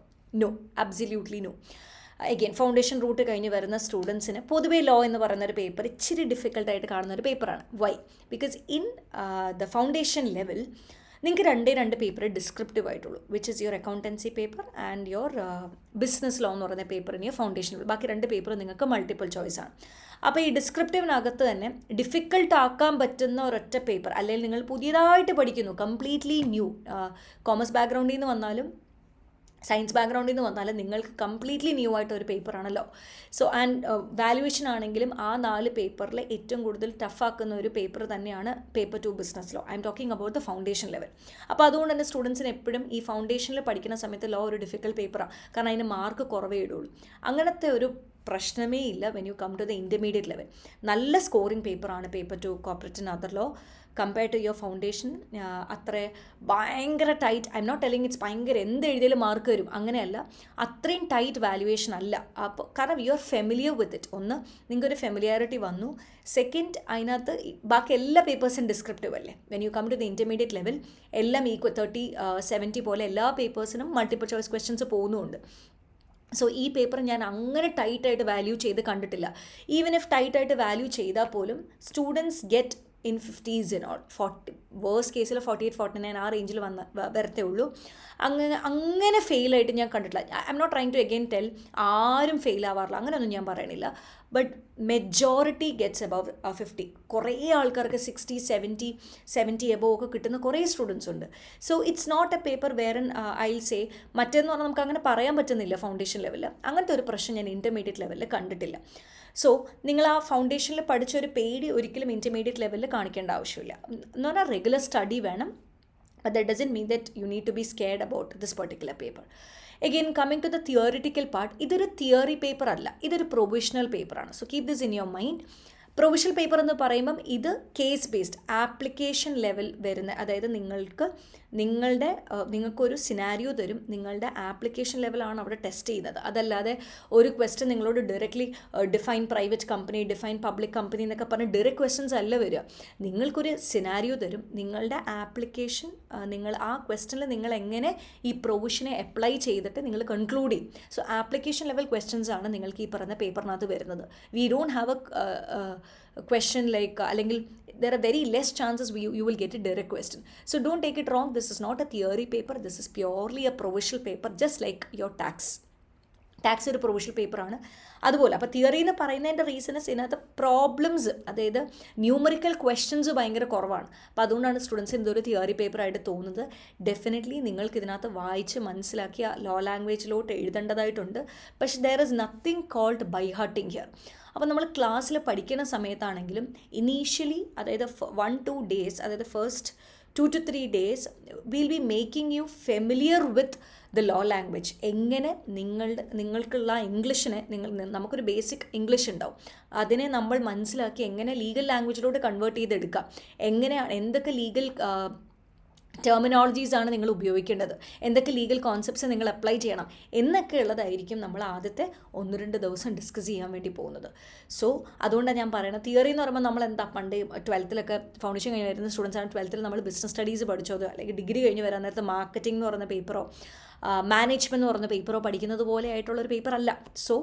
No, absolutely no. Again foundation route കഴിഞ്ഞ് വരുന്ന സ്റ്റുഡൻസിന് പൊതുവേ ലോ എന്ന് പറയുന്നൊരു പേപ്പർ ഇച്ചിരി ഡിഫിക്കൽട്ടായിട്ട് കാണുന്നൊരു പേപ്പറാണ്. Why? Because in the foundation level നിങ്ങൾക്ക് 2 പേപ്പർ ഡിസ്ക്രിപ്റ്റീവ് ആയിട്ടുള്ളൂ, which is your accountancy paper and your business law എന്ന് പറയുന്ന paper in your foundation level. ബാക്കി 2 പേപ്പർ നിങ്ങൾക്ക് മൾട്ടിപ്പിൾ ചോയ്സാണ്. അപ്പോൾ ഈ ഡിസ്ക്രിപ്റ്റീവിനകത്ത് തന്നെ ഡിഫിക്കൽട്ട് ആക്കാൻ പറ്റുന്ന ഒരൊറ്റ പേപ്പർ, അല്ലെങ്കിൽ നിങ്ങൾ പുതിയതായിട്ട് പഠിക്കുന്നു, കംപ്ലീറ്റ്ലി ന്യൂ, കോമേഴ്സ് ബാക്ക്ഗ്രൗണ്ടിൽ നിന്ന് വന്നാലും സയൻസ് ബാക്ക്ഗ്രൗണ്ടിൽ നിന്ന് വന്നാലും നിങ്ങൾക്ക് കംപ്ലീറ്റ്ലി ന്യൂ ആയിട്ട് ഒരു പേപ്പറാണല്ലോ. സോ ആൻഡ് വാല്യുവേഷൻ ആണെങ്കിലും ആ 4 പേപ്പറിൽ ഏറ്റവും കൂടുതൽ ടഫാക്കുന്ന ഒരു പേപ്പർ തന്നെയാണ് paper 2 business law. I am talking about the foundation level. അപ്പോൾ അതുകൊണ്ട് തന്നെ സ്റ്റുഡൻസിന് എപ്പോഴും ഈ ഫൗണ്ടേഷനിൽ പഠിക്കുന്ന സമയത്ത് ലോ ഒരു ഡിഫിക്കൽട്ട് പേപ്പറാണ്, കാരണം അതിന് മാർക്ക് കുറവേ ഇടുള്ളൂ. അങ്ങനത്തെ ഒരു പ്രശ്നമേ ഇല്ല when you come to the intermediate level. നല്ല സ്കോറിംഗ് പേപ്പറാണ് paper 2 corporate and other law compared to your foundation. അത്ര ഭയങ്കര tight, I am not telling it's ഭയങ്കര എന്ത് എഴുതിയാലും മാർക്ക് വരും, അങ്ങനെയല്ല. അത്രയും ടൈറ്റ് വാല്യുവേഷൻ അല്ല. അപ്പോൾ കാരണം you are familiar with it. ഒന്ന്, നിങ്ങൾക്കൊരു ഫെമിലിയാരിറ്റി വന്നു. സെക്കൻഡ്, അതിനകത്ത് ബാക്കി എല്ലാ പേപ്പേഴ്സും ഡിസ്ക്രിപ്റ്റീവ് അല്ലേ. When you come to the intermediate level എല്ലാം 30-70 പോലെ എല്ലാ പേപ്പേഴ്സിനും മൾട്ടിപ്പിൾ ചോയ്സ് ക്വസ്റ്റ്യൻസ് പോകുന്നുമുണ്ട്. സോ ഈ പേപ്പർ ഞാൻ അങ്ങനെ ടൈറ്റായിട്ട് വാല്യൂ ചെയ്ത് കണ്ടിട്ടില്ല. ഈവൻ ഇഫ് ടൈറ്റായിട്ട് വാല്യൂ ചെയ്താൽ പോലും students get in 50s or 40, worse കേസിൽ 48-49 ആ റേഞ്ചിൽ വരത്തേ ഉള്ളൂ. അങ്ങനെ ഫെയിലായിട്ട് ഞാൻ കണ്ടിട്ടില്ല. I am not trying to again tell ആരും ഫെയിൽ ആവാറില്ല, അങ്ങനെയൊന്നും ഞാൻ പറയണില്ല. But majority gets above 50. കുറേ ആൾക്കാർക്ക് 60-70 എബോവ് ഒക്കെ കിട്ടുന്ന കുറേ സ്റ്റുഡൻസ് ഉണ്ട്. So it's not a paper where I will say മറ്റേന്ന് പറഞ്ഞാൽ നമുക്ക് അങ്ങനെ പറയാൻ പറ്റുന്നില്ല ഫൗണ്ടേഷൻ ലെവലിൽ. അങ്ങനത്തെ ഒരു പ്രശ്നം ഞാൻ ഇൻ്റർമീഡിയറ്റ് ലെവലിൽ കണ്ടിട്ടില്ല. സോ നിങ്ങൾ ആ ഫൗണ്ടേഷനിൽ പഠിച്ചൊരു പേടി ഒരിക്കലും ഇൻ്റർമീഡിയറ്റ് ലെവലിൽ കാണിക്കേണ്ട ആവശ്യമില്ല. എന്ന് പറഞ്ഞാൽ റെഗുലർ സ്റ്റഡി വേണം. But that doesn't mean that you need to be scared about this particular paper. Again, coming to the theoretical part, ഇതൊരു തിയറി പേപ്പർ അല്ല, ഇതൊരു പ്രൊവിഷണൽ പേപ്പറാണ്. So keep this in your mind. Provisional paper എന്ന് പറയുമ്പം ഇത് കേസ് ബേസ്ഡ് ആപ്ലിക്കേഷൻ ലെവൽ വരുന്ന, അതായത് നിങ്ങൾക്കൊരു സിനാരിയോ തരും, നിങ്ങളുടെ ആപ്ലിക്കേഷൻ ലെവലാണ് അവിടെ ടെസ്റ്റ് ചെയ്യുന്നത്. അതല്ലാതെ ഒരു ക്വസ്റ്റ്യൻ നിങ്ങളോട് directly define private company, define public company എന്നൊക്കെ പറഞ്ഞ് ഡയറക്റ്റ് ക്വസ്റ്റ്യൻസ് അല്ല വരിക. നിങ്ങൾക്കൊരു സിനാരിയോ തരും, നിങ്ങളുടെ ആപ്ലിക്കേഷൻ, നിങ്ങൾ ആ ക്വസ്റ്റ്യനിൽ നിങ്ങൾ എങ്ങനെ ഈ പ്രൊവിഷനെ അപ്ലൈ ചെയ്തിട്ട് നിങ്ങൾ കൺക്ലൂഡ് ചെയ്യും. സോ ആപ്ലിക്കേഷൻ ലെവൽ ക്വസ്റ്റ്യൻസ് ആണ് നിങ്ങൾക്ക് ഈ പറയുന്ന പേപ്പറിനകത്ത് വരുന്നത്. We don't have A question like അല്ലെങ്കിൽ there are very less chances you will get a direct question. So don't take it wrong, this is not a theory paper, this is purely a provisional paper, just like your tax ഒരു പ്രൊവിഷണൽ പേപ്പറാണ്. അതുപോലെ അപ്പോൾ തിയറി എന്ന് പറയുന്നതിൻ്റെ റീസൺസ് ഇതിനകത്ത് പ്രോബ്ലംസ്, അതായത് ന്യൂമറിക്കൽ ക്വസ്റ്റ്യൻസ് ഭയങ്കര കുറവാണ്. അപ്പോൾ അതുകൊണ്ടാണ് സ്റ്റുഡൻസിന് ഇതൊരു തിയറി പേപ്പറായിട്ട് തോന്നുന്നത്. ഡെഫിനറ്റ്ലി നിങ്ങൾക്ക് ഇതിനകത്ത് വായിച്ച് മനസ്സിലാക്കിയ ലോ ലാംഗ്വേജിലോട്ട് എഴുതേണ്ടതായിട്ടുണ്ട്. പക്ഷേ there is nothing called by hearting here. അപ്പോൾ നമ്മൾ ക്ലാസ്സിൽ പഠിക്കുന്ന സമയത്താണെങ്കിലും ഇനീഷ്യലി, അതായത് 1-2 days, അതായത് first 2 to 3 days we'll be making you familiar with the law language. എങ്ങനെ നിങ്ങൾക്കുള്ള ഇംഗ്ലീഷിനെ നമുക്കൊരു ബേസിക് ഇംഗ്ലീഷ് ഉണ്ടാവും, അതിനെ നമ്മൾ മനസ്സിലാക്കി എങ്ങനെ ലീഗൽ ലാംഗ്വേജിലോട്ട് കൺവേർട്ട് ചെയ്തെടുക്കാം, എങ്ങനെയാണ് എന്തൊക്കെ ലീഗൽ ടെർമിനോളജീസാണ് നിങ്ങൾ ഉപയോഗിക്കേണ്ടത്, എന്തൊക്കെ ലീഗൽ കോൺസെപ്റ്റ്സ് നിങ്ങൾ അപ്ലൈ ചെയ്യണം എന്നൊക്കെ ഉള്ളതായിരിക്കും നമ്മൾ ആദ്യത്തെ 1-2 ദിവസം ഡിസ്കസ് ചെയ്യാൻ വേണ്ടി പോകുന്നത്. സോ അതുകൊണ്ടാണ് ഞാൻ പറയുന്നത്, തിയറി എന്ന് പറയുമ്പോൾ നമ്മൾ എന്താ പണ്ട് 12th ഫൗണ്ടേഷൻ കഴിഞ്ഞ് വരുന്ന സ്റ്റുഡൻസാണ് 12th നമ്മൾ ബിസിനസ് സ്റ്റഡീസ് പഠിച്ചതോ അല്ലെങ്കിൽ ഡിഗ്രി കഴിഞ്ഞ് വരാൻ നേരത്തെ മാർക്കറ്റിംഗ് എന്ന് പറയുന്ന പേപ്പറോ മാനേജ്മെൻറ്റ് എന്ന് പറയുന്ന പേപ്പറോ പഠിക്കുന്നത് പോലെ ആയിട്ടുള്ളൊരു പേപ്പറല്ല. സോ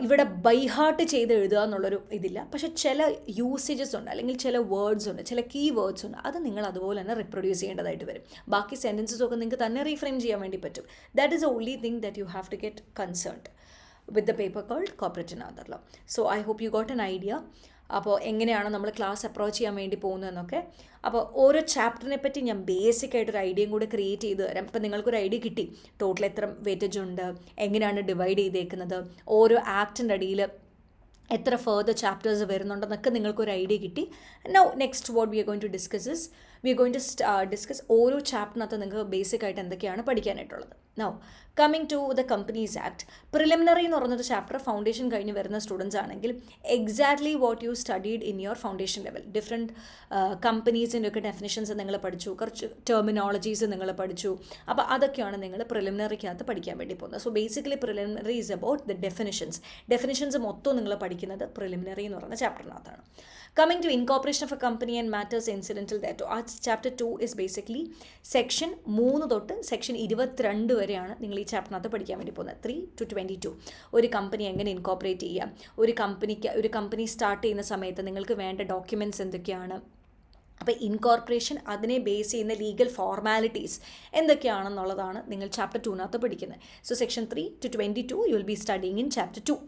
ഇവിടെ ബൈ ഹാർട്ട് ചെയ്ത് എഴുതുക എന്നുള്ളൊരു ഇതില്ല. പക്ഷെ ചില യൂസേജസ് ഉണ്ട്, അല്ലെങ്കിൽ ചില വേർഡ്സ് ഉണ്ട്, ചില കീ വേർഡ്സ് ഉണ്ട്, അത് നിങ്ങൾ അതുപോലെ തന്നെ റിപ്രൊഡ്യൂസ് ചെയ്യേണ്ടതായിട്ട് വരും. ബാക്കി സെൻറ്റൻസസ് ഒക്കെ നിങ്ങൾക്ക് തന്നെ റീഫ്രെയിം ചെയ്യാൻ വേണ്ടി പറ്റും. That is the only thing that you have to get concerned with the paper called corporate and other law. So I hope you got an idea അപ്പോൾ എങ്ങനെയാണ് നമ്മൾ ക്ലാസ് അപ്രോച്ച് ചെയ്യാൻ വേണ്ടി പോകുന്നതെന്നൊക്കെ. അപ്പോൾ ഓരോ ചാപ്റ്ററിനെ പറ്റി ഞാൻ ബേസിക്കായിട്ടൊരു ഐഡിയയും കൂടെ ക്രിയേറ്റ് ചെയ്ത് തരാം. ഇപ്പം നിങ്ങൾക്കൊരു ഐഡിയ കിട്ടി, ടോട്ടൽ എത്ര വെയിറ്റേജ് ഉണ്ട്, എങ്ങനെയാണ് ഡിവൈഡ് ചെയ്തേക്കുന്നത്, ഓരോ ആക്ടിൻ്റെ അടിയിൽ എത്ര ഫർദർ ചാപ്റ്റേഴ്സ് വരുന്നുണ്ടെന്നൊക്കെ നിങ്ങൾക്കൊരു ഐഡിയ കിട്ടി. Now next what we are going to discuss discuss ഓരോ ചാപ്റ്ററിനകത്ത് നിങ്ങൾക്ക് ബേസിക്കായിട്ട് എന്തൊക്കെയാണ് പഠിക്കാനായിട്ടുള്ളത്. Now coming to the companies act, preliminary എന്ന് പറയുന്നൊരു ചാപ്റ്റർ ഫൗണ്ടേഷൻ കഴിഞ്ഞ് വരുന്ന സ്റ്റുഡൻസ് ആണെങ്കിൽ exactly what you studied in your foundation level, different കമ്പനീസിൻ്റെ ഒക്കെ ഡെഫിനിഷൻസ് നിങ്ങൾ പഠിച്ചു, കുറച്ച് ടെർമിനോളജീസ് നിങ്ങൾ പഠിച്ചു. അപ്പോൾ അതൊക്കെയാണ് നിങ്ങൾ പ്രിലിമിനറിക്കകത്ത് പഠിക്കാൻ വേണ്ടി പോകുന്നത്. So basically preliminary is about the definitions മൊത്തം നിങ്ങൾ പഠിക്കുന്നത് പ്രിലിമിനറി എന്ന് പറയുന്ന ചാപ്റ്ററിനകത്താണ്. Coming to incorporation of a company and matters incidental thereto, chapter 2 is basically section 3 തൊട്ട് section 22 വരെയാണ് നിങ്ങൾ ഈ ചാപ്റ്ററിനകത്ത് പഠിക്കാൻ വേണ്ടി പോകുന്നത്. 3 to 22 ഒരു കമ്പനി എങ്ങനെ ഇൻകോർപ്പറേറ്റ് ചെയ്യാം, ഒരു കമ്പനി സ്റ്റാർട്ട് ചെയ്യുന്ന സമയത്ത് നിങ്ങൾക്ക് വേണ്ട ഡോക്യുമെൻറ്റ്സ് എന്തൊക്കെയാണ്, അപ്പോൾ ഇൻകോർപ്പറേഷൻ അതിനെ ബേസ് ചെയ്യുന്ന ലീഗൽ ഫോർമാലിറ്റീസ് എന്തൊക്കെയാണെന്നുള്ളതാണ് നിങ്ങൾ ചാപ്റ്റർ 2 പഠിക്കുന്നത്. So section 3 to 22 you will be studying in chapter 2.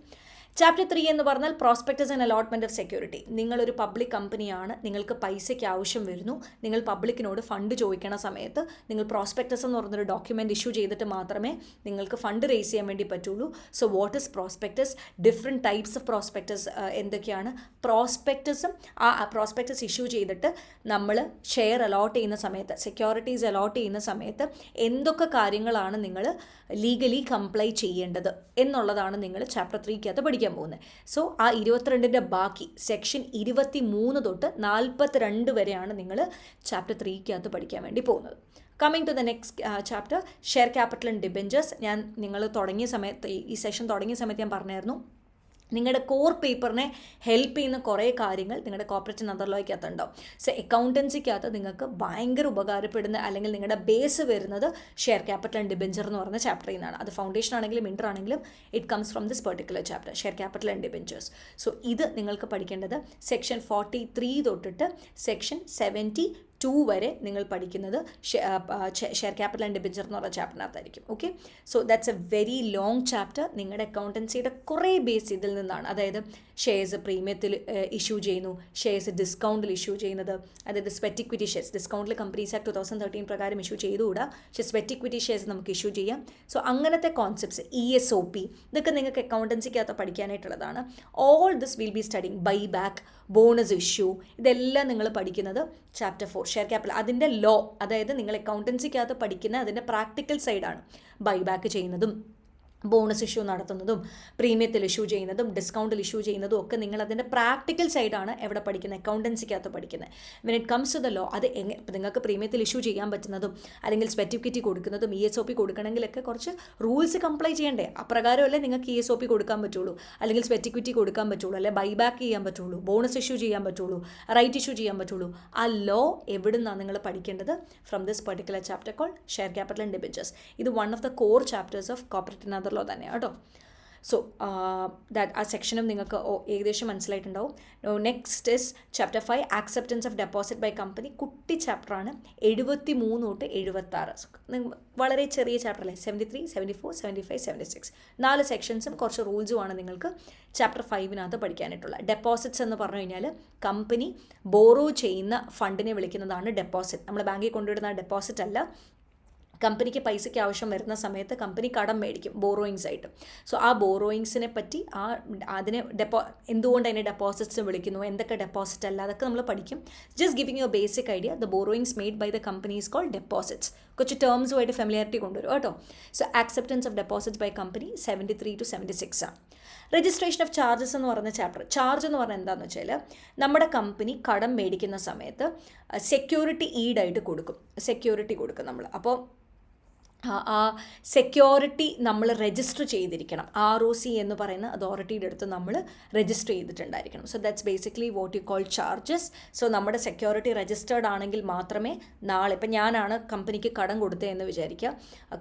Chapter 3 എന്ന് പറഞ്ഞാൽ prospectus and allotment of security. നിങ്ങളൊരു പബ്ലിക് കമ്പനിയാണ്, നിങ്ങൾക്ക് പൈസയ്ക്ക് ആവശ്യം വരുന്നു, നിങ്ങൾ പബ്ലിക്കിനോട് ഫണ്ട് ചോദിക്കണ സമയത്ത് നിങ്ങൾ പ്രോസ്പെക്ടസ് എന്ന് പറഞ്ഞൊരു ഡോക്യുമെൻറ്റ് ഇഷ്യൂ ചെയ്തിട്ട് മാത്രമേ നിങ്ങൾക്ക് ഫണ്ട് റേസ് ചെയ്യാൻ വേണ്ടി പറ്റുള്ളൂ. So what is prospectus, different types of prospectus എന്തൊക്കെയാണ്? പ്രോസ്പെക്ടസും ആ പ്രോസ്പെക്ടസ് ഇഷ്യൂ ചെയ്തിട്ട് നമ്മൾ ഷെയർ അലോട്ട് ചെയ്യുന്ന സമയത്ത്, സെക്യൂരിറ്റീസ് അലോട്ട് ചെയ്യുന്ന സമയത്ത് എന്തൊക്കെ കാര്യങ്ങളാണ് നിങ്ങൾ ലീഗലി കംപ്ലൈ ചെയ്യേണ്ടത് എന്നുള്ളതാണ് നിങ്ങൾ ചാപ്റ്റർ 3 പഠിക്കാൻ പോകുന്നത്. സോ ആ 22ൻ്റെ ബാക്കി സെക്ഷൻ 23 തൊട്ട് 42 വരെയാണ് നിങ്ങൾ ചാപ്റ്റർ 3 പഠിക്കാൻ വേണ്ടി പോകുന്നത്. Coming to the next chapter, share capital and debentures. ഞാൻ നിങ്ങൾ തുടങ്ങിയ സമയത്ത്, ഈ സെഷൻ തുടങ്ങിയ സമയത്ത് ഞാൻ പറഞ്ഞായിരുന്നു, നിങ്ങളുടെ കോർ പേപ്പറിനെ ഹെൽപ്പ് ചെയ്യുന്ന കുറേ കാര്യങ്ങൾ നിങ്ങളുടെ കോർപ്പറേറ്റ് ആൻഡ് അതർ ലോയ്ക്കകത്തുണ്ടാവും. സോ അക്കൗണ്ടൻസിക്കകത്ത് നിങ്ങൾക്ക് ഭയങ്കര ഉപകാരപ്പെടുന്ന അല്ലെങ്കിൽ നിങ്ങളുടെ ബേസ് വരുന്നത് ഷെയർ ക്യാപിറ്റൽ ആൻഡ് ഡിബെഞ്ചർ എന്ന് പറയുന്ന ചാപ്റ്ററിൽ നിന്നാണ്. അത് ഫൗണ്ടേഷൻ ആണെങ്കിലും ഇൻ്റർ ആണെങ്കിലും it comes from this particular chapter, share capital and debentures. So ഇത് നിങ്ങൾക്ക് പഠിക്കേണ്ടത് സെക്ഷൻ 43 തൊട്ടിട്ട് സെക്ഷൻ 72 വരെ നിങ്ങൾ പഠിക്കുന്നത് ഷെയർ ക്യാപിറ്റൽ ആൻഡ് ഡിബെഞ്ചർ എന്ന് പറഞ്ഞ ചാപ്റ്ററിനകത്തായിരിക്കും. Okay, so that's a very long chapter. നിങ്ങളുടെ അക്കൗണ്ടൻസിയുടെ കുറേ ബേസ് ഇതിൽ നിന്നാണ്. അതായത് ഷെയർസ് പ്രീമിയത്തിൽ ഇഷ്യൂ ചെയ്യുന്നു, ഷെയർസ് ഡിസ്കൗണ്ടിൽ ഇഷ്യൂ ചെയ്യുന്നത്, അതായത് സ്വെറ്റ് ഇക്വിറ്റി ഷെയർസ് ഡിസ്കൗണ്ടിൽ കമ്പനീസ് ആക്ട് 2013 പ്രകാരം ഇഷ്യൂ ചെയ്തുകൂടാ, പക്ഷേ സ്വെറ്റ് ഇക്വിറ്റി ഷെയർസ് നമുക്ക് ഇഷ്യൂ ചെയ്യാം. സോ അങ്ങനത്തെ കോൺസെപ്റ്റ്സ്, ESOP, ഇതൊക്കെ നിങ്ങൾക്ക് അക്കൗണ്ടൻസിക്കകത്ത് പഠിക്കാനായിട്ടുള്ളതാണ്. All this will be studying, buy back, bonus issue, ഇതെല്ലാം നിങ്ങൾ പഠിക്കുന്നത് ചാപ്റ്റർ 4 ഷെയർ ക്യാപിറ്റൽ. അതിൻ്റെ ലോ, അതായത് നിങ്ങൾ അക്കൗണ്ടൻസിക്കകത്ത് പഠിക്കുന്ന അതിൻ്റെ പ്രാക്ടിക്കൽ സൈഡാണ്. ബൈ ബാക്ക് ചെയ്യുന്നതും ബോണസ് ഇഷ്യൂ നടത്തുന്നതും പ്രീമിയത്തിൽ ഇഷ്യൂ ചെയ്യുന്നതും ഡിസ്കൗണ്ടിൽ ഇഷ്യൂ ചെയ്യുന്നതും ഒക്കെ നിങ്ങൾ അതിൻ്റെ പ്രാക്ടിക്കൽ സൈഡാണ് എവിടെ പഠിക്കുന്നത്, അക്കൗണ്ടൻസിക്കകത്ത് പഠിക്കുന്നത്. When it comes to the law, അത് നിങ്ങൾക്ക് പ്രീമിയത്തിൽ ഇഷ്യൂ ചെയ്യാൻ പറ്റുന്നതും അല്ലെങ്കിൽ സ്വെറ്റ് ഇക്വിറ്റി കൊടുക്കുന്നതും ESOP കൊടുക്കണമെങ്കിലൊക്കെ കുറച്ച് റൂൾസ് കംപ്ലൈ ചെയ്യണ്ടേ? അപ്രകാരമല്ലേ നിങ്ങൾക്ക് ESOP കൊടുക്കാൻ പറ്റുള്ളൂ, അല്ലെങ്കിൽ സ്വെറ്റ് ഇക്വിറ്റി കൊടുക്കാൻ പറ്റുള്ളൂ, അല്ലെങ്കിൽ ബൈ ബാക്ക് ചെയ്യാൻ പറ്റുള്ളൂ, ബോണസ് ഇഷ്യൂ ചെയ്യാൻ പറ്റുള്ളൂ, റൈറ്റ് ഇഷ്യൂ ചെയ്യാൻ പറ്റുള്ളൂ. ആ ലോ എവിടെ നിന്നാണ് നിങ്ങൾ പഠിക്കേണ്ടത്? From this particular chapter called share capital and debentures. ഇത് one of the core chapters of corporate and other law തന്നെയാണ് കേട്ടോ. സോ ആ സെക്ഷനും നിങ്ങൾക്ക് ഏകദേശം മനസ്സിലായിട്ടുണ്ടാവും. Next is chapter 5, acceptance of deposit by company. കുട്ടി ചാപ്റ്ററാണ്, 73 തൊട്ട് 76. വളരെ ചെറിയ ചാപ്റ്റർ അല്ലേ, 73, 74, 75, 76. 4 സെക്ഷൻസും കുറച്ച് റൂൾസുമാണ് നിങ്ങൾക്ക് ചാപ്റ്റർ 5 പഠിക്കാനായിട്ടുള്ള. ഡെപ്പോസിറ്റ്സ് എന്ന് പറഞ്ഞു കഴിഞ്ഞാൽ കമ്പനി ബോറോ ചെയ്യുന്ന ഫണ്ടിനെ വിളിക്കുന്നതാണ് ഡെപ്പോസിറ്റ്. നമ്മൾ ബാങ്കിൽ കൊണ്ടുവിടുന്ന ഡെപ്പോസിറ്റ് അല്ല. കമ്പനിക്ക് പൈസയ്ക്ക് ആവശ്യം വരുന്ന സമയത്ത് കമ്പനി കടം മേടിക്കും ബോറോയിങ്സ് ആയിട്ട്. സോ ആ ബോറോയിങ്സിനെ പറ്റി അതിനെ എന്തുകൊണ്ട് അതിനെ ഡെപ്പോസിറ്റ്സ് വിളിക്കുന്നു, എന്തൊക്കെ ഡെപ്പോസിറ്റ് അല്ല, അതൊക്കെ നമ്മൾ പഠിക്കും. Just giving you basic idea. The borrowings made by the company is called deposits. കുറച്ച് ടേംസുമായിട്ട് ഫെമിലിയാരിറ്റി കൊണ്ടുവരും കേട്ടോ. So acceptance of deposits by company 73 to 76 ആണ്. രജിസ്ട്രേഷൻ ഓഫ് ചാർജസ് എന്ന് പറയുന്ന ചാപ്റ്റർ. ചാർജ് എന്ന് പറഞ്ഞാൽ എന്താണെന്ന് വെച്ചാൽ നമ്മുടെ കമ്പനി കടം മേടിക്കുന്ന സമയത്ത് സെക്യൂരിറ്റി ഈഡായിട്ട് കൊടുക്കും നമ്മൾ. അപ്പോൾ ആ സെക്യൂരിറ്റി നമ്മൾ രജിസ്റ്റർ ചെയ്തിരിക്കണം. ROC എന്ന് പറയുന്ന അതോറിറ്റിയുടെ അടുത്ത് നമ്മൾ രജിസ്റ്റർ ചെയ്തിട്ടുണ്ടായിരിക്കണം. So that's basically what you call charges. So നമ്മുടെ സെക്യൂരിറ്റി രജിസ്റ്റേർഡ് ആണെങ്കിൽ മാത്രമേ നാളെ, ഇപ്പം ഞാനാണ് കമ്പനിക്ക് കടം കൊടുത്തതെന്ന് വിചാരിക്കുക,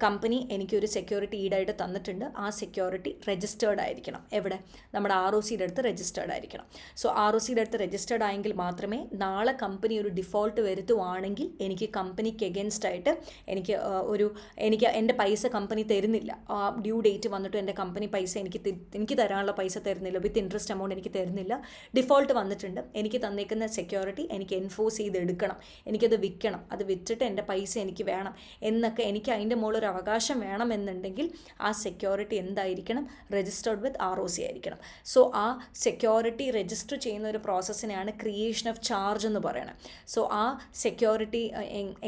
കമ്പനി എനിക്കൊരു സെക്യൂരിറ്റി ഈഡായിട്ട് തന്നിട്ടുണ്ട്, ആ സെക്യൂരിറ്റി രജിസ്റ്റേർഡ് ആയിരിക്കണം. എവിടെ? നമ്മുടെ ROCയുടെ അടുത്ത് രജിസ്റ്റേർഡ് ആയിരിക്കണം. സോ ROCയുടെ അടുത്ത് രജിസ്റ്റേർഡ് ആയെങ്കിൽ മാത്രമേ നാളെ കമ്പനി ഒരു ഡിഫോൾട്ട് വരുത്തുവാണെങ്കിൽ എനിക്ക് കമ്പനിക്ക് എഗൻസ്റ്റ് ആയിട്ട് എനിക്ക് എൻ്റെ പൈസ കമ്പനി തരുന്നില്ല, ആ ഡ്യൂ ഡേറ്റ് വന്നിട്ട് എൻ്റെ കമ്പനി പൈസ എനിക്ക് തരാനുള്ള പൈസ തരുന്നില്ല, വിത്ത് ഇൻട്രസ്റ്റ് എമൗണ്ട് എനിക്ക് തരുന്നില്ല, ഡിഫോൾട്ട് വന്നിട്ടുണ്ട്, എനിക്ക് തന്നേക്കുന്ന സെക്യൂരിറ്റി എനിക്ക് എൻഫോഴ്സ് ചെയ്തെടുക്കണം, എനിക്കത് വിൽക്കണം, അത് വിറ്റിട്ട് എൻ്റെ പൈസ എനിക്ക് വേണം എന്നൊക്കെ, എനിക്ക് അതിൻ്റെ മുകളിലൊരു അവകാശം വേണമെന്നുണ്ടെങ്കിൽ ആ സെക്യൂരിറ്റി എന്തായിരിക്കണം? രജിസ്റ്റേർഡ് വിത്ത് ROC ആയിരിക്കണം. സോ ആ സെക്യൂരിറ്റി രജിസ്റ്റർ ചെയ്യുന്ന ഒരു പ്രോസസ്സിനെയാണ് ക്രിയേഷൻ ഓഫ് ചാർജ് എന്ന് പറയുന്നത്. സോ ആ സെക്യൂരിറ്റി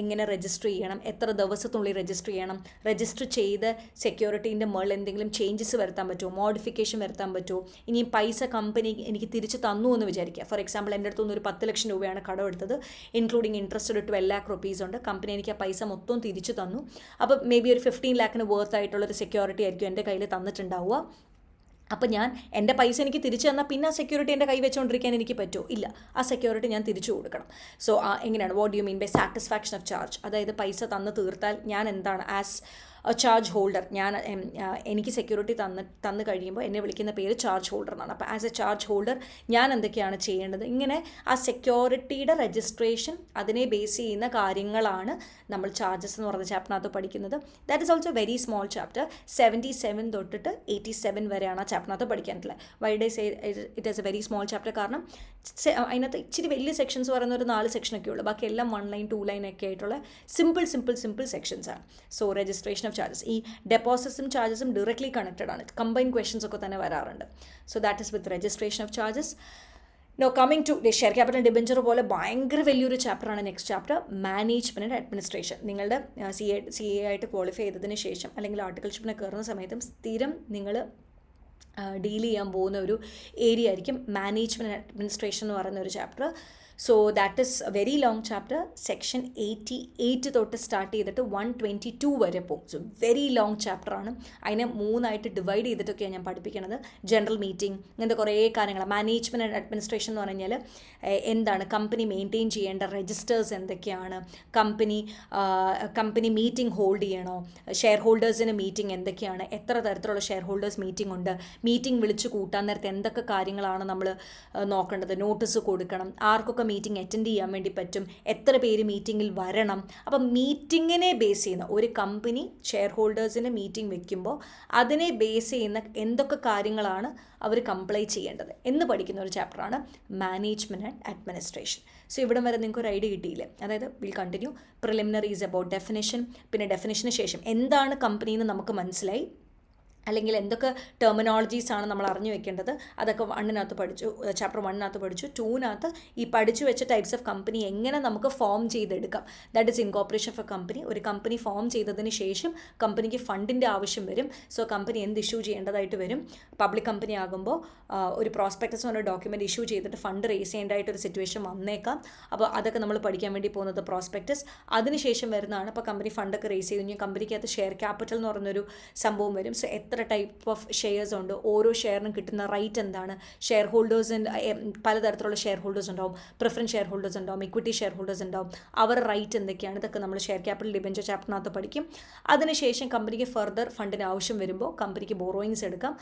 എങ്ങനെ രജിസ്റ്റർ ചെയ്യണം, എത്ര ദിവസത്തിനുള്ളിൽ രജിസ്റ്റർ ചെയ്യണം, രജിസ്റ്റർ ചെയ്ത് സെക്യൂരിറ്റീൻ്റെ മുകളിൽ എന്തെങ്കിലും ചേഞ്ചസ് വരുത്താൻ പറ്റുമോ, മോഡിഫിക്കേഷൻ വരുത്താൻ പറ്റുമോ, ഇനി പൈസ കമ്പനി എനിക്ക് തിരിച്ച് തന്നു എന്ന് വിചാരിക്കുക. ഫോർ എക്സാമ്പിൾ എൻ്റെ അടുത്തുനിന്ന് ഒരു 10 ലക്ഷം രൂപയാണ് കടം എടുത്തത്, ഇൻക്ലൂഡിങ് ഇൻട്രസ്റ്റ് ഒരു 12 lakh rupees ഉണ്ട്, കമ്പനി എനിക്ക് ആ പൈസ മൊത്തം തിരിച്ചു തന്നു. അപ്പോൾ മേ ബി ഒരു 15 lakhന് വർത്ത് ആയിട്ടുള്ളൊരു സെക്യൂരിറ്റി ആയിരിക്കും എൻ്റെ കയ്യിൽ തന്നിട്ടുണ്ടാവുക. അപ്പോൾ ഞാൻ എൻ്റെ പൈസ എനിക്ക് തിരിച്ചു തന്നാൽ പിന്നെ ആ സെക്യൂരിറ്റി എൻ്റെ കൈ വെച്ചുകൊണ്ടിരിക്കാൻ എനിക്ക് പറ്റുമോ? ഇല്ല, ആ സെക്യൂരിറ്റി ഞാൻ തിരിച്ചു കൊടുക്കണം. സോ എങ്ങനെയാണ്, what do you mean by satisfaction of charge? അതായത് പൈസ തന്നു തീർത്താൽ ഞാൻ എന്താണ്, ആസ് ചാർജ് ഹോൾഡർ, എനിക്ക് സെക്യൂരിറ്റി തന്നു കഴിയുമ്പോൾ എന്നെ വിളിക്കുന്ന പേര് ചാർജ് ഹോൾഡർ എന്നാണ്. അപ്പോൾ ആസ് എ ചാർജ് ഹോൾഡർ ഞാൻ എന്തൊക്കെയാണ് ചെയ്യേണ്ടത്, ഇങ്ങനെ ആ സെക്യൂരിറ്റിയുടെ രജിസ്ട്രേഷൻ അതിനെ ബേസ് ചെയ്യുന്ന കാര്യങ്ങളാണ് നമ്മൾ ചാർജസ് എന്ന് പറയുന്ന ചാപ്റ്ററിനകത്ത് പഠിക്കുന്നത്. That is also very small chapter. 77 തൊട്ടിട്ട് 87 വരെയാണ് ആ ചാപ്റ്ററിനകത്ത് പഠിക്കാനുള്ളത്. Why they say it is a very small chapter, കാരണം അതിനകത്ത് ഇച്ചിരി വലിയ സെക്ഷൻസ് പറയുന്ന ഒരു 4 സെക്ഷനൊക്കെ ഉള്ളൂ. ബാക്കി എല്ലാം 1 ലൈൻ 2 ലൈൻ ഒക്കെ ആയിട്ടുള്ള സിമ്പിൾ സെക്ഷൻസ് ആണ്. സോ രജിസ്ട്രേഷൻ ഓഫ് ചാർജസ്, ഈ ഡെപ്പോസിറ്റ്സും ചാർജസും ഡയറക്ട്ലി കണക്റ്റഡ് ആണ്. കമ്പൈൻ ക്വസ്റ്റൻസ് ഒക്കെ തന്നെ വരാറുണ്ട്. So that is with registration of charges. No coming to share capital debenture പോലെ ഭയങ്കര വലിയൊരു ചാപ്റ്ററാണ് next chapter, management and administration. നിങ്ങളുടെ CA ആയിട്ട് ക്വാളിഫൈ ചെയ്തതിന് ശേഷം അല്ലെങ്കിൽ ആർട്ടിക്കൽഷിപ്പിനെ കയറുന്ന സമയത്തും സ്ഥിരം നിങ്ങൾ ഡീൽ ചെയ്യാൻ പോകുന്ന ഒരു ഏരിയ ആയിരിക്കും മാനേജ്മെൻറ്റ് ആൻഡ് അഡ്മിനിസ്ട്രേഷൻ എന്ന് പറയുന്ന ഒരു chapter. So that is very long chapter. Section 88 തൊട്ട് സ്റ്റാർട്ട് ചെയ്തിട്ട് 122 വരെ പോകും. സോ വെരി ലോങ് ചാപ്റ്ററാണ്. അതിനെ 3ആയിട്ട് ഡിവൈഡ് ചെയ്തിട്ടൊക്കെയാണ് ഞാൻ പഠിപ്പിക്കുന്നത്. ജനറൽ മീറ്റിംഗ്, ഇങ്ങനത്തെ കുറേ കാര്യങ്ങൾ. മാനേജ്മെൻറ്റ് ആൻഡ് അഡ്മിനിസ്ട്രേഷൻ എന്ന് പറഞ്ഞാൽ എന്താണ്, കമ്പനി മെയിൻറ്റെയിൻ ചെയ്യേണ്ട രജിസ്റ്റേഴ്സ് എന്തൊക്കെയാണ്, കമ്പനി മീറ്റിംഗ് ഹോൾഡ് ചെയ്യണോ, ഷെയർ ഹോൾഡേഴ്സിന് മീറ്റിംഗ് എന്തൊക്കെയാണ്, എത്ര തരത്തിലുള്ള ഷെയർ ഹോൾഡേഴ്സ് മീറ്റിംഗ് ഉണ്ട്, മീറ്റിംഗ് വിളിച്ച് കൂട്ടാൻ നേരത്തെ എന്തൊക്കെ കാര്യങ്ങളാണ് നമ്മൾ നോക്കേണ്ടത്, നോട്ടീസ് കൊടുക്കണം, ആർക്കൊക്കെ മീറ്റിംഗ് അറ്റൻഡ് ചെയ്യാൻ വേണ്ടി പറ്റും, എത്ര പേര് മീറ്റിങ്ങിൽ വരണം. അപ്പം മീറ്റിങ്ങിനെ ബേസ് ചെയ്യുന്ന ഒരു കമ്പനി ഷെയർ ഹോൾഡേഴ്സിന് മീറ്റിംഗ് വെക്കുമ്പോൾ അതിനെ ബേസ് ചെയ്യുന്ന എന്തൊക്കെ കാര്യങ്ങളാണ് അവർ കംപ്ലൈ ചെയ്യേണ്ടത് എന്ന് പഠിക്കുന്ന ഒരു ചാപ്റ്ററാണ് മാനേജ്മെൻറ്റ് ആൻഡ് അഡ്മിനിസ്ട്രേഷൻ. സോ ഇവിടെ വരെ നിങ്ങൾക്ക് ഒരു ഐഡിയ കിട്ടിയില്ലേ? അതായത് will continue. Preliminary is about definition, പിന്നെ ഡെഫിനിഷന് ശേഷം എന്താണ് കമ്പനി എന്ന് നമുക്ക് മനസ്സിലായി, അല്ലെങ്കിൽ എന്തൊക്കെ ടെർമിനോളജീസ് ആണ് നമ്മൾ അറിഞ്ഞു വെക്കേണ്ടത്, അതൊക്കെ 1-നകത്ത് പഠിച്ചു, ചാപ്റ്റർ 1-നകത്ത് പഠിച്ചു. 2-നകത്ത് ഈ പഠിച്ചു വെച്ച ടൈപ്സ് ഓഫ് കമ്പനി എങ്ങനെ നമുക്ക് ഫോം ചെയ്തെടുക്കാം, that is incorporation of a company. ഒരു കമ്പനി ഫോം ചെയ്തതിന് ശേഷം കമ്പനിക്ക് ഫണ്ടിൻ്റെ ആവശ്യം വരും. സോ കമ്പനി എന്ത് ഇഷ്യൂ ചെയ്യേണ്ടതായിട്ട് വരും, പബ്ലിക് കമ്പനി ആകുമ്പോൾ ഒരു പ്രോസ്പെക്ടസ് എന്ന ഡോക്യുമെൻറ്റ് ഇഷ്യൂ ചെയ്തിട്ട് ഫണ്ട് റേസ് ചെയ്യേണ്ടതായിട്ടൊരു സിറ്റുവേഷൻ വന്നേക്കാം. അപ്പോൾ അതൊക്കെ നമ്മൾ പഠിക്കാൻ വേണ്ടി പോകുന്നത് പ്രോസ്പെക്ടസ്. അതിനുശേഷം വരുന്നതാണ് ഇപ്പോൾ കമ്പനി ഫണ്ടൊക്കെ റേസ് ചെയ്ത് കഴിഞ്ഞാൽ കമ്പനിക്കകത്ത് ഷെയർ ക്യാപിറ്റൽ എന്ന് പറയുന്നൊരു സംഭവം വരും. സോ എത്ര ടൈപ്പ് ഓഫ് ഷെയർസ് ഉണ്ട്, ഓരോ ഷെയറിനും കിട്ടുന്ന റൈറ്റ് എന്താണ്, ഷെയർ ഹോൾഡേഴ്സിൻ്റെ പലതരത്തിലുള്ള ഷെയർ ഹോൾഡേഴ്സ് ഉണ്ടാവും, പ്രിഫറൻസ് ഷെയർ ഹോൾഡേഴ്സ് ഉണ്ടാവും, ഇക്വിറ്റി ഷെയർ ഹോൾഡേഴ്സ് ഉണ്ടാവും, അവരുടെ റൈറ്റ് എന്തൊക്കെയാണ്, ഇതൊക്കെ നമ്മൾ ഷെയർ ക്യാപിറ്റൽ ഡിബഞ്ചർ ചാപ്റ്ററിനകത്ത് പഠിക്കും. അതിനുശേഷം കമ്പനിക്ക് ഫർദർ ഫണ്ടിന് ആവശ്യം വരുമ്പോൾ കമ്പനിക്ക് ബോറോയിങ്സ് എടുക്കാം.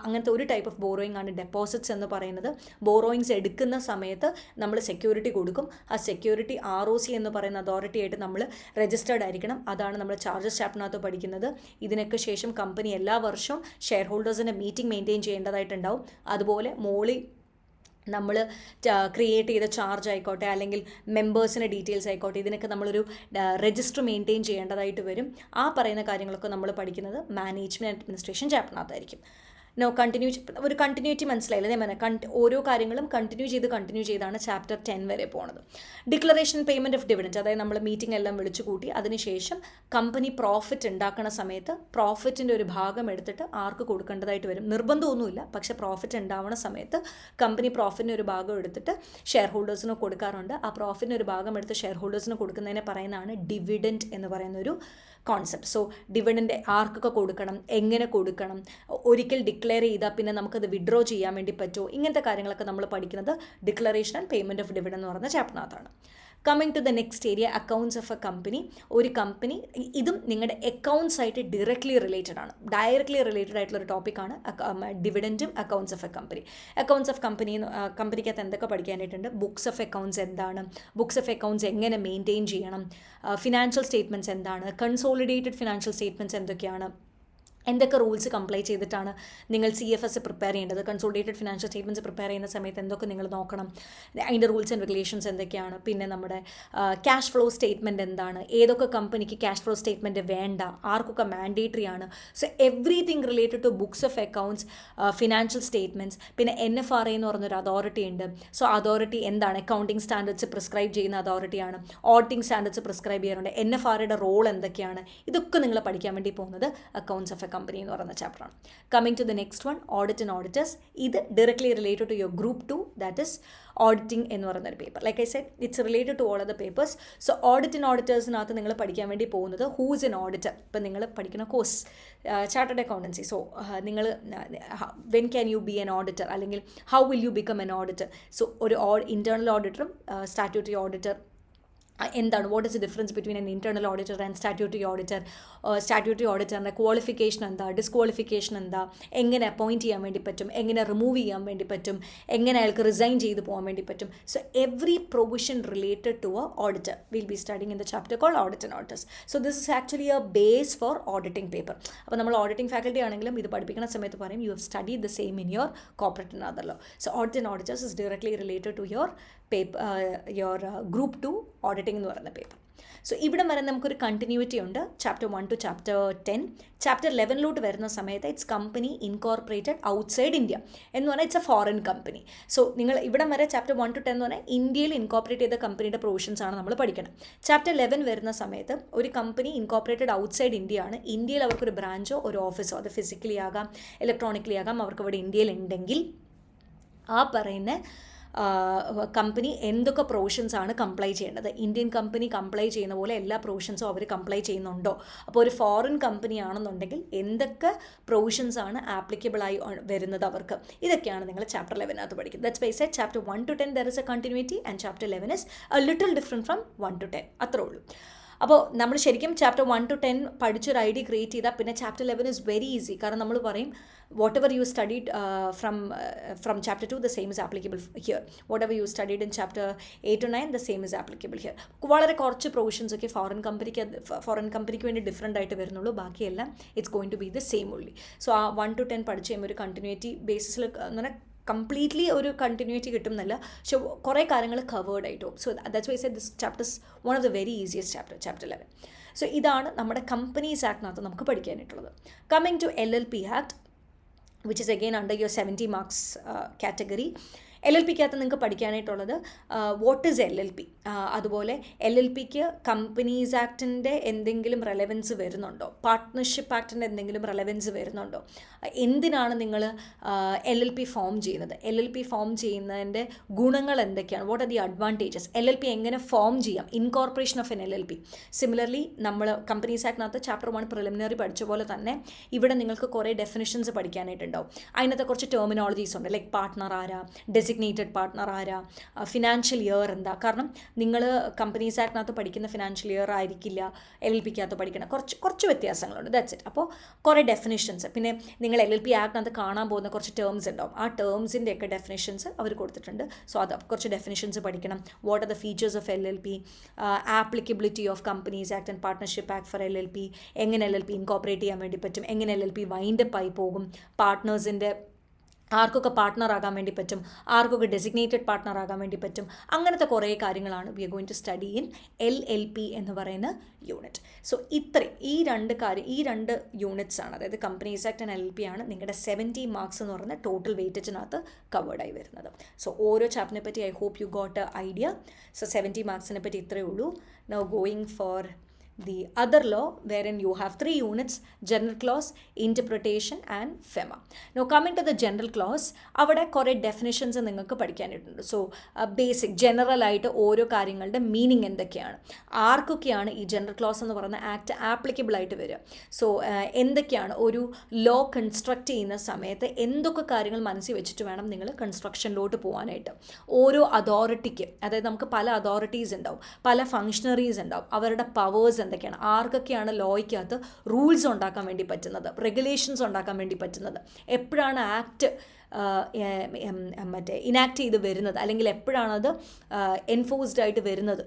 അങ്ങനത്തെ ഒരു ടൈപ്പ് ഓഫ് ബോറോയിങ് ആണ് ഡെപ്പോസിറ്റ്സ് എന്ന് പറയുന്നത്. ബോറോയിങ്സ് എടുക്കുന്ന സമയത്ത് നമ്മൾ സെക്യൂരിറ്റി കൊടുക്കും. ആ സെക്യൂരിറ്റി ROC എന്ന് പറയുന്ന അതോറിറ്റി ആയിട്ട് നമ്മൾ രജിസ്റ്റേർഡ് ആയിരിക്കണം. അതാണ് നമ്മൾ ചാർജസ് ചാപ്റ്ററിനകത്ത് പഠിക്കുന്നത്. ഇതിനൊക്കെ ശേഷം കമ്പനി എല്ലാ വർഷവും ഷെയർ ഹോൾഡേഴ്സിൻ്റെ മീറ്റിംഗ് മെയിൻറ്റെയിൻ ചെയ്യേണ്ടതായിട്ടുണ്ടാവും. അതുപോലെ മോളി നമ്മൾ ക്രിയേറ്റ് ചെയ്ത ചാർജ് ആയിക്കോട്ടെ അല്ലെങ്കിൽ മെമ്പേഴ്സിൻ്റെ ഡീറ്റെയിൽസ് ആയിക്കോട്ടെ, ഇതിനൊക്കെ നമ്മളൊരു രജിസ്റ്റർ മെയിൻറ്റെയിൻ ചെയ്യേണ്ടതായിട്ട് വരും. ആ പറയുന്ന കാര്യങ്ങളൊക്കെ നമ്മൾ പഠിക്കുന്നത് മാനേജ്മെൻറ്റ് അഡ്മിനിസ്ട്രേഷൻ ചാപ്റ്ററിനകത്തായിരിക്കും. ഒരു കണ്ടിന്യൂറ്റി മനസ്സിലായില്ല. ഞാൻ പറഞ്ഞ ഓരോ കാര്യങ്ങളും കണ്ടിന്യൂ ചെയ്താണ് ചാപ്റ്റർ 10 വരെ പോകുന്നത്. ഡിക്ലറേഷൻ പേയ്മെൻറ്റ് ഓഫ് ഡിവിഡൻറ്റ്, അതായത് നമ്മൾ മീറ്റിംഗ് എല്ലാം വിളിച്ചു കൂട്ടി അതിനുശേഷം കമ്പനി പ്രോഫിറ്റ് ഉണ്ടാക്കുന്ന സമയത്ത് പ്രോഫിറ്റിൻ്റെ ഒരു ഭാഗം എടുത്തിട്ട് ആർക്ക് കൊടുക്കേണ്ടതായിട്ട് വരും. നിർബന്ധമൊന്നുമില്ല, പക്ഷേ പ്രോഫിറ്റ് ഉണ്ടാവുന്ന സമയത്ത് കമ്പനി പ്രോഫിറ്റിന് ഒരു ഭാഗം എടുത്തിട്ട് ഷെയർ ഹോൾഡേഴ്സിന് കൊടുക്കാറുണ്ട്. ആ പ്രോഫിറ്റിന് ഒരു ഭാഗം എടുത്ത് ഷെയർ ഹോൾഡേഴ്സിന് കൊടുക്കുന്നതിനെ പറയുന്നതാണ് ഡിവിഡൻറ്റ് എന്ന് പറയുന്നൊരു കോൺസെപ്റ്റ്. സോ ഡിവിഡൻറ്റ് ആർക്കൊക്കെ കൊടുക്കണം, എങ്ങനെ കൊടുക്കണം, ഒരിക്കൽ ഡിക്ലെയർ ചെയ്താൽ പിന്നെ നമുക്കത് വിഡ്രോ ചെയ്യാൻ വേണ്ടി പറ്റുമോ, ഇങ്ങനത്തെ കാര്യങ്ങളൊക്കെ നമ്മൾ പഠിക്കുന്നത് declaration and payment of dividend എന്ന് പറയുന്ന ചാപ്റ്ററിനകത്താണ്. Coming to the next area, accounts of a company. ഒരു കമ്പനി, ഇതും നിങ്ങളുടെ അക്കൗണ്ട്സ് ആയിട്ട് ഡയറക്ട്ലി റിലേറ്റഡ് ആയിട്ടുള്ളൊരു ടോപ്പിക്കാണ് ഡിവിഡൻറ്റും accounts of a company. Accounts of കമ്പനിക്കകത്ത് എന്തൊക്കെ പഠിക്കാനായിട്ടുണ്ട്, ബുക്സ് ഓഫ് അക്കൗണ്ട്സ് എന്താണ്, ബുക്സ് ഓഫ് അക്കൗണ്ട്സ് എങ്ങനെ മെയിൻറ്റെയിൻ ചെയ്യണം, ഫിനാൻഷ്യൽ സ്റ്റേറ്റ്മെൻറ്റ്സ് എന്താണ്, കൺസോളിഡേറ്റഡ് ഫിനാൻഷ്യൽ സ്റ്റേറ്റ്മെൻറ്റ്സ് എന്തൊക്കെയാണ്, എന്തൊക്കെ റൂൾസ് കംപ്ലൈ ചെയ്തിട്ടാണ് നിങ്ങൾ CFS പ്രിപ്പയർ ചെയ്യേണ്ടത്, കൺസോളിഡേറ്റഡ് ഫിനാൻഷ്യൽ സ്റ്റേറ്റ്മെൻറ്റ്സ് പ്രിപ്പയർ ചെയ്യുന്ന സമയത്ത് എന്തൊക്കെ നിങ്ങൾ നോക്കണം, അതിൻ്റെ റൂൾസ് ആൻഡ് റെഗുലേഷൻസ് എന്തൊക്കെയാണ്, പിന്നെ നമ്മുടെ ക്യാഷ് ഫ്ലോ സ്റ്റേറ്റ്മെൻറ്റ് എന്താണ്, ഏതൊക്കെ കമ്പനിക്ക് ക്യാഷ് ഫ്ലോ സ്റ്റേറ്റ്മെൻറ്റ് വേണ്ട, ആർക്കൊക്കെ മാൻഡേറ്ററി ആണ്. So everything related to books of accounts, financial statements. പിന്നെ NFRA എന്ന് പറഞ്ഞൊരു അതോറിറ്റി ഉണ്ട്. സോ അതോറിറ്റി എന്താണ്, അക്കൗണ്ടിങ് സ്റ്റാൻഡേർഡ്സ് പ്രിസ്ക്രൈബ് ചെയ്യുന്ന അതോറിറ്റിയാണ്. ഓഡിറ്റിംഗ് സ്റ്റാൻഡേർഡ്സ് പ്രിസ്ക്രൈബ് ചെയ്യാറുണ്ട്. NFRAയുടെ റോൾ എന്തൊക്കെയാണ്, ഇതൊക്കെ നിങ്ങൾ പഠിക്കാൻ വേണ്ടി പോകുന്നത് അക്കൗണ്ട്സ് ഓഫ് എ കമ്പനി എന്ന് പറയുന്ന ചാപ്റ്ററാണ്. Coming to the next one, audit and auditors. ഇത് directly related to your group 2, that is auditing എന്ന് പറയുന്ന ഒരു paper. Like I said, it's related to all of the papers. So audit and ഓഡിറ്റേഴ്സിനകത്ത് നിങ്ങൾ പഠിക്കാൻ വേണ്ടി പോകുന്നത് ഹൂസ് എൻ ഓഡിറ്റർ. ഇപ്പം നിങ്ങൾ പഠിക്കുന്ന കോഴ്സ് ചാർട്ടേഡ് അക്കൗണ്ടൻസി. സോ നിങ്ങൾ when can you be an auditor, അല്ലെങ്കിൽ how will you become an auditor. So ഒരു ഇൻറ്റേർണൽ ഓഡിറ്ററും സ്റ്റാറ്റ്യൂട്ടറി ഓഡിറ്റർ എന്താണ് what is the difference between an internal auditor and statutory auditor, statutory ഓഡിറ്ററിൻ്റെ ക്വാളിഫിക്കേഷൻ എന്താ, ഡിസ്ക്വാളിഫിക്കേഷൻ എന്താ, എങ്ങനെ അപ്പോയിൻറ്റ് ചെയ്യാൻ വേണ്ടി പറ്റും, എങ്ങനെ റിമൂവ് ചെയ്യാൻ വേണ്ടി പറ്റും, എങ്ങനെ അയാൾക്ക് റിസൈൻ ചെയ്ത് പോകാൻ വേണ്ടി പറ്റും. So every provision related to a auditor will be studying in the chapter call audit and auditors. So this is actually a base for auditing paper. അപ്പോൾ നമ്മൾ ഓഡിറ്റിംഗ് ഫാക്കൽറ്റി ആണെങ്കിലും ഇത് പഠിപ്പിക്കുന്ന സമയത്ത് പറയും you have studied the same in your corporate and other law. So audit and auditors is directly related to your paper, your group 2 auditing എന്ന് പറയുന്ന പേപ്പർ. സോ ഇവിടെ വരെ നമുക്കൊരു കണ്ടിന്യൂറ്റി ഉണ്ട് ചാപ്റ്റർ 1 ടു ചാപ്റ്റർ 10. ചാപ്റ്റർ 11 വരുന്ന സമയത്ത് it's company incorporated outside India എന്ന് പറഞ്ഞാൽ it's A foreign company. So നിങ്ങൾ ഇവിടെ വരെ ചാപ്റ്റർ 1 to 10 എന്ന് പറഞ്ഞാൽ ഇന്ത്യയിൽ ഇൻകോർപ്പറേറ്റ് ചെയ്ത കമ്പനിയുടെ പ്രൊവിഷൻസ് ആണ് നമ്മൾ പഠിക്കണം. ചാപ്റ്റർ 11 വരുന്ന സമയത്ത് ഒരു കമ്പനി ഇൻകോർപ്പറേറ്റഡ് ഔട്ട്സൈഡ് ഇന്ത്യ ആണ്, ഇന്ത്യയിൽ അവർക്കൊരു ബ്രാഞ്ചോ ഒരു ഓഫീസോ, അത് ഫിസിക്കലി ആകാം ഇലക്ട്രോണിക്കലി ആകാം, അവർക്ക് ഇവിടെ ഇന്ത്യയിൽ ഉണ്ടെങ്കിൽ ആ പറയുന്ന കമ്പനി എന്തൊക്കെ പ്രൊവിഷൻസ് ആണ് കംപ്ലൈ ചെയ്യേണ്ടത്, ഇന്ത്യൻ കമ്പനി കംപ്ലൈ ചെയ്യുന്ന പോലെ എല്ലാ പ്രൊവിഷൻസും അവർ കംപ്ലൈ ചെയ്യുന്നുണ്ടോ, അപ്പോൾ ഒരു ഫോറിൻ കമ്പനി ആണെന്നുണ്ടെങ്കിൽ എന്തൊക്കെ പ്രൊവിഷൻസ് ആണ് ആപ്ലിക്കബിളായി വരുന്നത് അവർക്ക്, ഇതൊക്കെയാണ് നിങ്ങൾ ചാപ്റ്റർ 11 പഠിക്കുന്നത്. That's why said chapter 1 to 10 there is a continuity and chapter 11 is a little different from 1 to 10, അത്രേ ഉള്ളൂ. അപ്പോൾ നമ്മൾ ശരിക്കും ചാപ്റ്റർ 1 to 10 പഠിച്ചൊരു ഐഡിയ ക്രിയേറ്റ് ചെയ്താൽ പിന്നെ ചാപ്റ്റർ 11 ഇസ് വെരി ഈസി. കാരണം നമ്മൾ പറയും what ever you studied from chapter 2 the same is applicable here, what ever you studied in chapter 8 to 9 the same is applicable here. വളരെ കുറച്ച് പ്രൊവിഷൻസ് ഒക്കെ ഫോറിൻ കമ്പനിക്ക് വേണ്ടി ഡിഫറെൻ്റ് ആയിട്ട് വരുന്നുള്ളൂ, ബാക്കിയെല്ലാം it's going to be the same only. So ആ 1 to 10 പഠിച്ച് കഴിയുമ്പോൾ ഒരു കണ്ടിന്യൂറ്റി ബേസിസിൽ അങ്ങനെ കംപ്ലീറ്റ്ലി ഒരു കണ്ടിന്യൂറ്റി കിട്ടുന്നില്ല, പക്ഷെ കുറേ കാര്യങ്ങൾ കവേർഡ് ആയിട്ട് പോകും. So that's why said this chapter is one of the very easiest chapter 11. So ഇതാണ് നമ്മുടെ കമ്പനീസ് ആക്ടിനകത്ത് നമുക്ക് പഠിക്കാനായിട്ടുള്ളത്. Coming to LLP act which is again under your 70 marks category. LLPക്കകത്ത് നിങ്ങൾക്ക് പഠിക്കാനായിട്ടുള്ളത് വാട്ട് ഈസ് LLP, അതുപോലെ LLPക്ക് കമ്പനീസ് ആക്ടിൻ്റെ എന്തെങ്കിലും റെലവൻസ് വരുന്നുണ്ടോ, പാർട്ട്ണർഷിപ്പ് ആക്ടിൻ്റെ എന്തെങ്കിലും റെലവൻസ് വരുന്നുണ്ടോ, എന്തിനാണ് നിങ്ങൾ LLP ഫോം ചെയ്യുന്നത്, LLP ഫോം ചെയ്യുന്നതിൻ്റെ ഗുണങ്ങൾ എന്തൊക്കെയാണ്, what are the advantages, LLP എങ്ങനെ ഫോം ചെയ്യാം, incorporation of N LLP. Similarly നമ്മൾ കമ്പനീസ് ആക്ടിനകത്ത് ചാപ്റ്റർ 1 പ്രിലിമിനറി പഠിച്ച പോലെ തന്നെ ഇവിടെ നിങ്ങൾക്ക് കുറേ ഡെഫിനിഷൻസ് പഠിക്കാനായിട്ടുണ്ടാവും. അതിനകത്ത് കുറച്ച് ടെർമിനോളജീസ് ഉണ്ട്, ലൈക്ക് പാർട്ട്ണർ ആരാ, ഡെസിഗ്നേറ്റഡ് പാർട്ട്ണർ ആരാ, ഫിനാൻഷ്യൽ ഇയർ എന്താ. കാരണം നിങ്ങൾ കമ്പനീസ് ആക്ടിനകത്ത് പഠിക്കുന്ന ഫിനാൻഷ്യൽ ഇയർ ആയിരിക്കില്ല LLPക്കകത്ത് പഠിക്കണം, കുറച്ച് വ്യത്യാസങ്ങളുണ്ട്. That's it. അപ്പോൾ കുറേ ഡെഫിനിഷൻസ്, പിന്നെ നിങ്ങൾ LLP ആക്ടിനകത്ത് കാണാൻ പോകുന്ന കുറച്ച് ടേംസ് ഉണ്ടാവും, ആ ടേംസിൻ്റെയൊക്കെ ഡെഫിനിഷൻസ് അവർ കൊടുത്തിട്ടുണ്ട്. സോ അത് കുറച്ച് ഡെഫിനിഷൻസ് പഠിക്കണം. What are the features of LLP, applicability of companies act and partnership act for LLP, എങ്ങനെ LLP ഇൻകോർപ്പറേറ്റ് ചെയ്യാൻ വേണ്ടി പറ്റും, എങ്ങനെ LLP വൈൻഡപ്പ് ആയി പോകും, പാർട്ട്നേഴ്സിൻ്റെ ആർക്കൊക്കെ പാർട്ട്ണർ ആകാൻ വേണ്ടി പറ്റും, ആർക്കൊക്കെ ഡെസിഗ്നേറ്റഡ് പാർട്ട്ണർ ആകാൻ വേണ്ടി പറ്റും, അങ്ങനത്തെ കുറേ കാര്യങ്ങളാണ് we are going to study in LLP എന്ന് പറയുന്ന യൂണിറ്റ്. സോ ഈ രണ്ട് യൂണിറ്റ്സ് ആണ്, അതായത് കമ്പനീസ് ആക്ട് ആൻഡ് LLP ആണ് നിങ്ങളുടെ 70 മാർക്സ് എന്ന് പറയുന്ന ടോട്ടൽ വെയിറ്റേജിനകത്ത് കവേർഡായി വരുന്നത്. സോ ഓരോ ചാപ്റ്ററിനെ പറ്റി I hope you got a idea. So 70 മാർക്സിനെ പറ്റി ഇത്രയേ ഉള്ളൂ. Now going for the other law, wherein you have 3 units: general clause, interpretation and FEMA. Now coming to the general clause, avade kore definitions ningalku പഠിക്കാനായിട്ടുണ്ട്. സോ ബേസിക് ജനറൽ ആയിട്ട് ഓരോ കാര്യങ്ങളുടെ മീനിങ് എന്തൊക്കെയാണ്, ആർക്കൊക്കെയാണ് ഈ ജനറൽ ക്ലോസ് എന്ന് പറയുന്ന ആക്ട് ആപ്ലിക്കബിൾ ആയിട്ട് വരിക, സോ എന്തൊക്കെയാണ് ഒരു ലോ കൺസ്ട്രക്റ്റ് ചെയ്യുന്ന സമയത്ത് എന്തൊക്കെ കാര്യങ്ങൾ മനസ്സിൽ വെച്ചിട്ട് വേണം നിങ്ങൾ കൺസ്ട്രക്ഷനിലോട്ട് പോകാനായിട്ട്. ഓരോ അതോറിറ്റിക്ക്, അതായത് നമുക്ക് പല അതോറിറ്റീസ് ഉണ്ടാവും, പല ഫങ്ഷണറീസ് ഉണ്ടാവും, അവരുടെ പവേഴ്സ് എന്തൊക്കെയാണ്, ആർക്കൊക്കെയാണ് ലോയ്ക്കകത്ത് റൂൾസ് ഉണ്ടാക്കാൻ വേണ്ടി പറ്റുന്നത്, റെഗുലേഷൻസ് ഉണ്ടാക്കാൻ വേണ്ടി പറ്റുന്നത്, എപ്പോഴാണ് ആക്ട് ഇനാക്ട് ചെയ്ത് വരുന്നത്, അല്ലെങ്കിൽ എപ്പോഴാണത് എൻഫോഴ്സ്ഡ് ആയിട്ട് വരുന്നത്,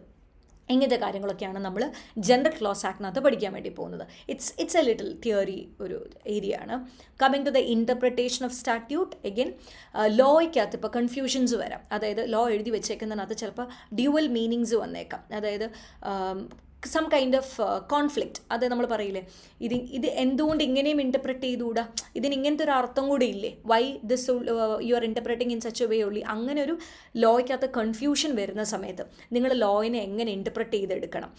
ഇങ്ങനത്തെ കാര്യങ്ങളൊക്കെയാണ് നമ്മൾ ജനറൽ ക്ലോസ് ആക്ടിനകത്ത് പഠിക്കാൻ വേണ്ടി പോകുന്നത്. ഇറ്റ്സ് എ ലിറ്റിൽ തിയറി ഒരു ഏരിയ ആണ്. Coming to the interpretation of statute, again ലോയ്ക്കകത്ത് ഇപ്പോൾ കൺഫ്യൂഷൻസ് വരാം, അതായത് ലോ എഴുതി വെച്ചേക്കുന്നതിനകത്ത് ചിലപ്പോൾ ഡ്യുവൽ മീനിങ്സ് വന്നേക്കാം, അതായത് സം കൈൻഡ് ഓഫ് കോൺഫ്ലിക്റ്റ്. അത് നമ്മൾ പറയില്ലേ, ഇത് എന്തുകൊണ്ട് ഇങ്ങനെയും ഇൻ്റർപ്രറ്റ് ചെയ്തുകൂടാ, ഇതിന് ഇങ്ങനത്തെ ഒരു അർത്ഥം കൂടി ഇല്ലേ, why this you are interpreting in such a way ഉള്ളി, അങ്ങനെ ഒരു ലോയ്ക്കകത്ത് കൺഫ്യൂഷൻ വരുന്ന സമയത്ത് നിങ്ങൾ ലോയിനെ എങ്ങനെ ഇൻ്റർപ്രറ്റ് ചെയ്തെടുക്കണം,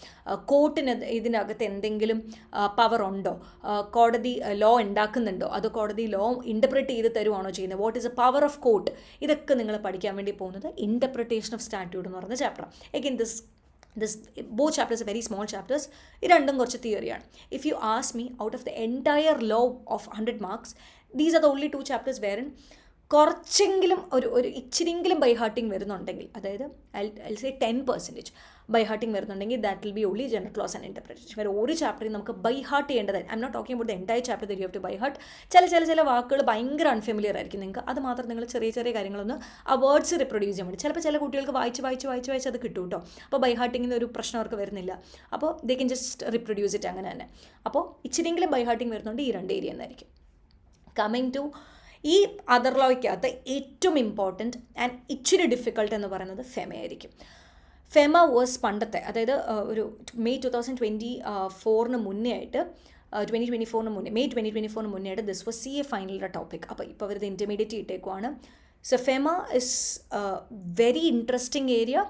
കോർട്ടിന് ഇതിനകത്ത് എന്തെങ്കിലും പവർ ഉണ്ടോ, കോടതി ലോ ഉണ്ടാക്കുന്നുണ്ടോ, അത് കോടതി ലോ ഇൻ്റർപ്രറ്റ് ചെയ്ത് തരുവാണോ ചെയ്യുന്നത്, what is A power of court, ഇതൊക്കെ നിങ്ങൾ പഠിക്കാൻ വേണ്ടി പോകുന്നത് ഇൻ്റർപ്രിട്ടേഷൻ ഓഫ് സ്റ്റാറ്റ്യൂട്ട് എന്ന് പറയുന്ന chapter. Again both chapters are very small chapters. ഇത് രണ്ടും കുറച്ച് തിയറിയാണ്. If you ask me, out of the entire law of 100 marks, these are the only 2 chapters wherein കുറച്ചെങ്കിലും ഒരു ഇച്ചിരിയെങ്കിലും ബൈ ഹാർട്ടിങ് വരുന്നുണ്ടെങ്കിൽ, അതായത് ഐ സേ 10% ബൈ ഹാർട്ടിങ് വരുന്നുണ്ടെങ്കിൽ that will be only general clause and interpretation. വേറെ ഒരു ചാപ്റ്ററിൽ നമുക്ക് ബൈ ഹാർട്ട് ചെയ്യേണ്ടതായി. I am not talking about the entire chapter that you have to by heart. ചില വാക്കുകൾ ഭയങ്കര അൺഫെമിലിയർ ആയിരിക്കും നിങ്ങൾക്ക്. അത് മാത്രം നിങ്ങൾ ചെറിയ കാര്യങ്ങളൊന്ന് ആ വേർഡ്സ് റിപ്രൊഡ്യൂസ് ചെയ്യാൻ വേണ്ടി. ചിലപ്പോൾ ചില കുട്ടികൾക്ക് വായിച്ച് അത് കിട്ടും കേട്ടോ. അപ്പോൾ ബൈ ഹാർട്ടിങ്ങിന് ഒരു പ്രശ്നം അവർക്ക് വരുന്നില്ല. അപ്പോൾ ദേ കെൻ ജസ്റ്റ് റിപ്രൊഡ്യൂസ് ഇറ്റ് അങ്ങനെ തന്നെ. അപ്പോൾ ഇച്ചിരിയെങ്കിലും ബൈ ഹാർട്ടിങ് വരുന്നുണ്ട് ഈ 2 ഏരിയ എന്നായിരിക്കും. കമ്മിങ് ടു ഈ അതർ ലോയ്ക്കകത്ത് ഏറ്റവും ഇമ്പോർട്ടൻറ്റ് ആൻഡ് ഇച്ചിരി ഡിഫിക്കൾട്ട് എന്ന് പറയുന്നത് ഫെമ ആയിരിക്കും. ഫെമ വേഴ്സ് പണ്ടത്തെ, അതായത് ഒരു മെയ് 2024 മുന്നേ ആയിട്ട് 2024 മുന്നേ മെയ് 2024 മുന്നേ ആയിട്ട് ദിസ് വാസ് CA ഫൈനലിൻ്റെ ടോപ്പിക്. അപ്പോൾ ഇപ്പോൾ അവരത് ഇൻറ്റർമീഡിയറ്റ് ഇട്ടേക്കുവാണ്. So FEMA is very interesting area,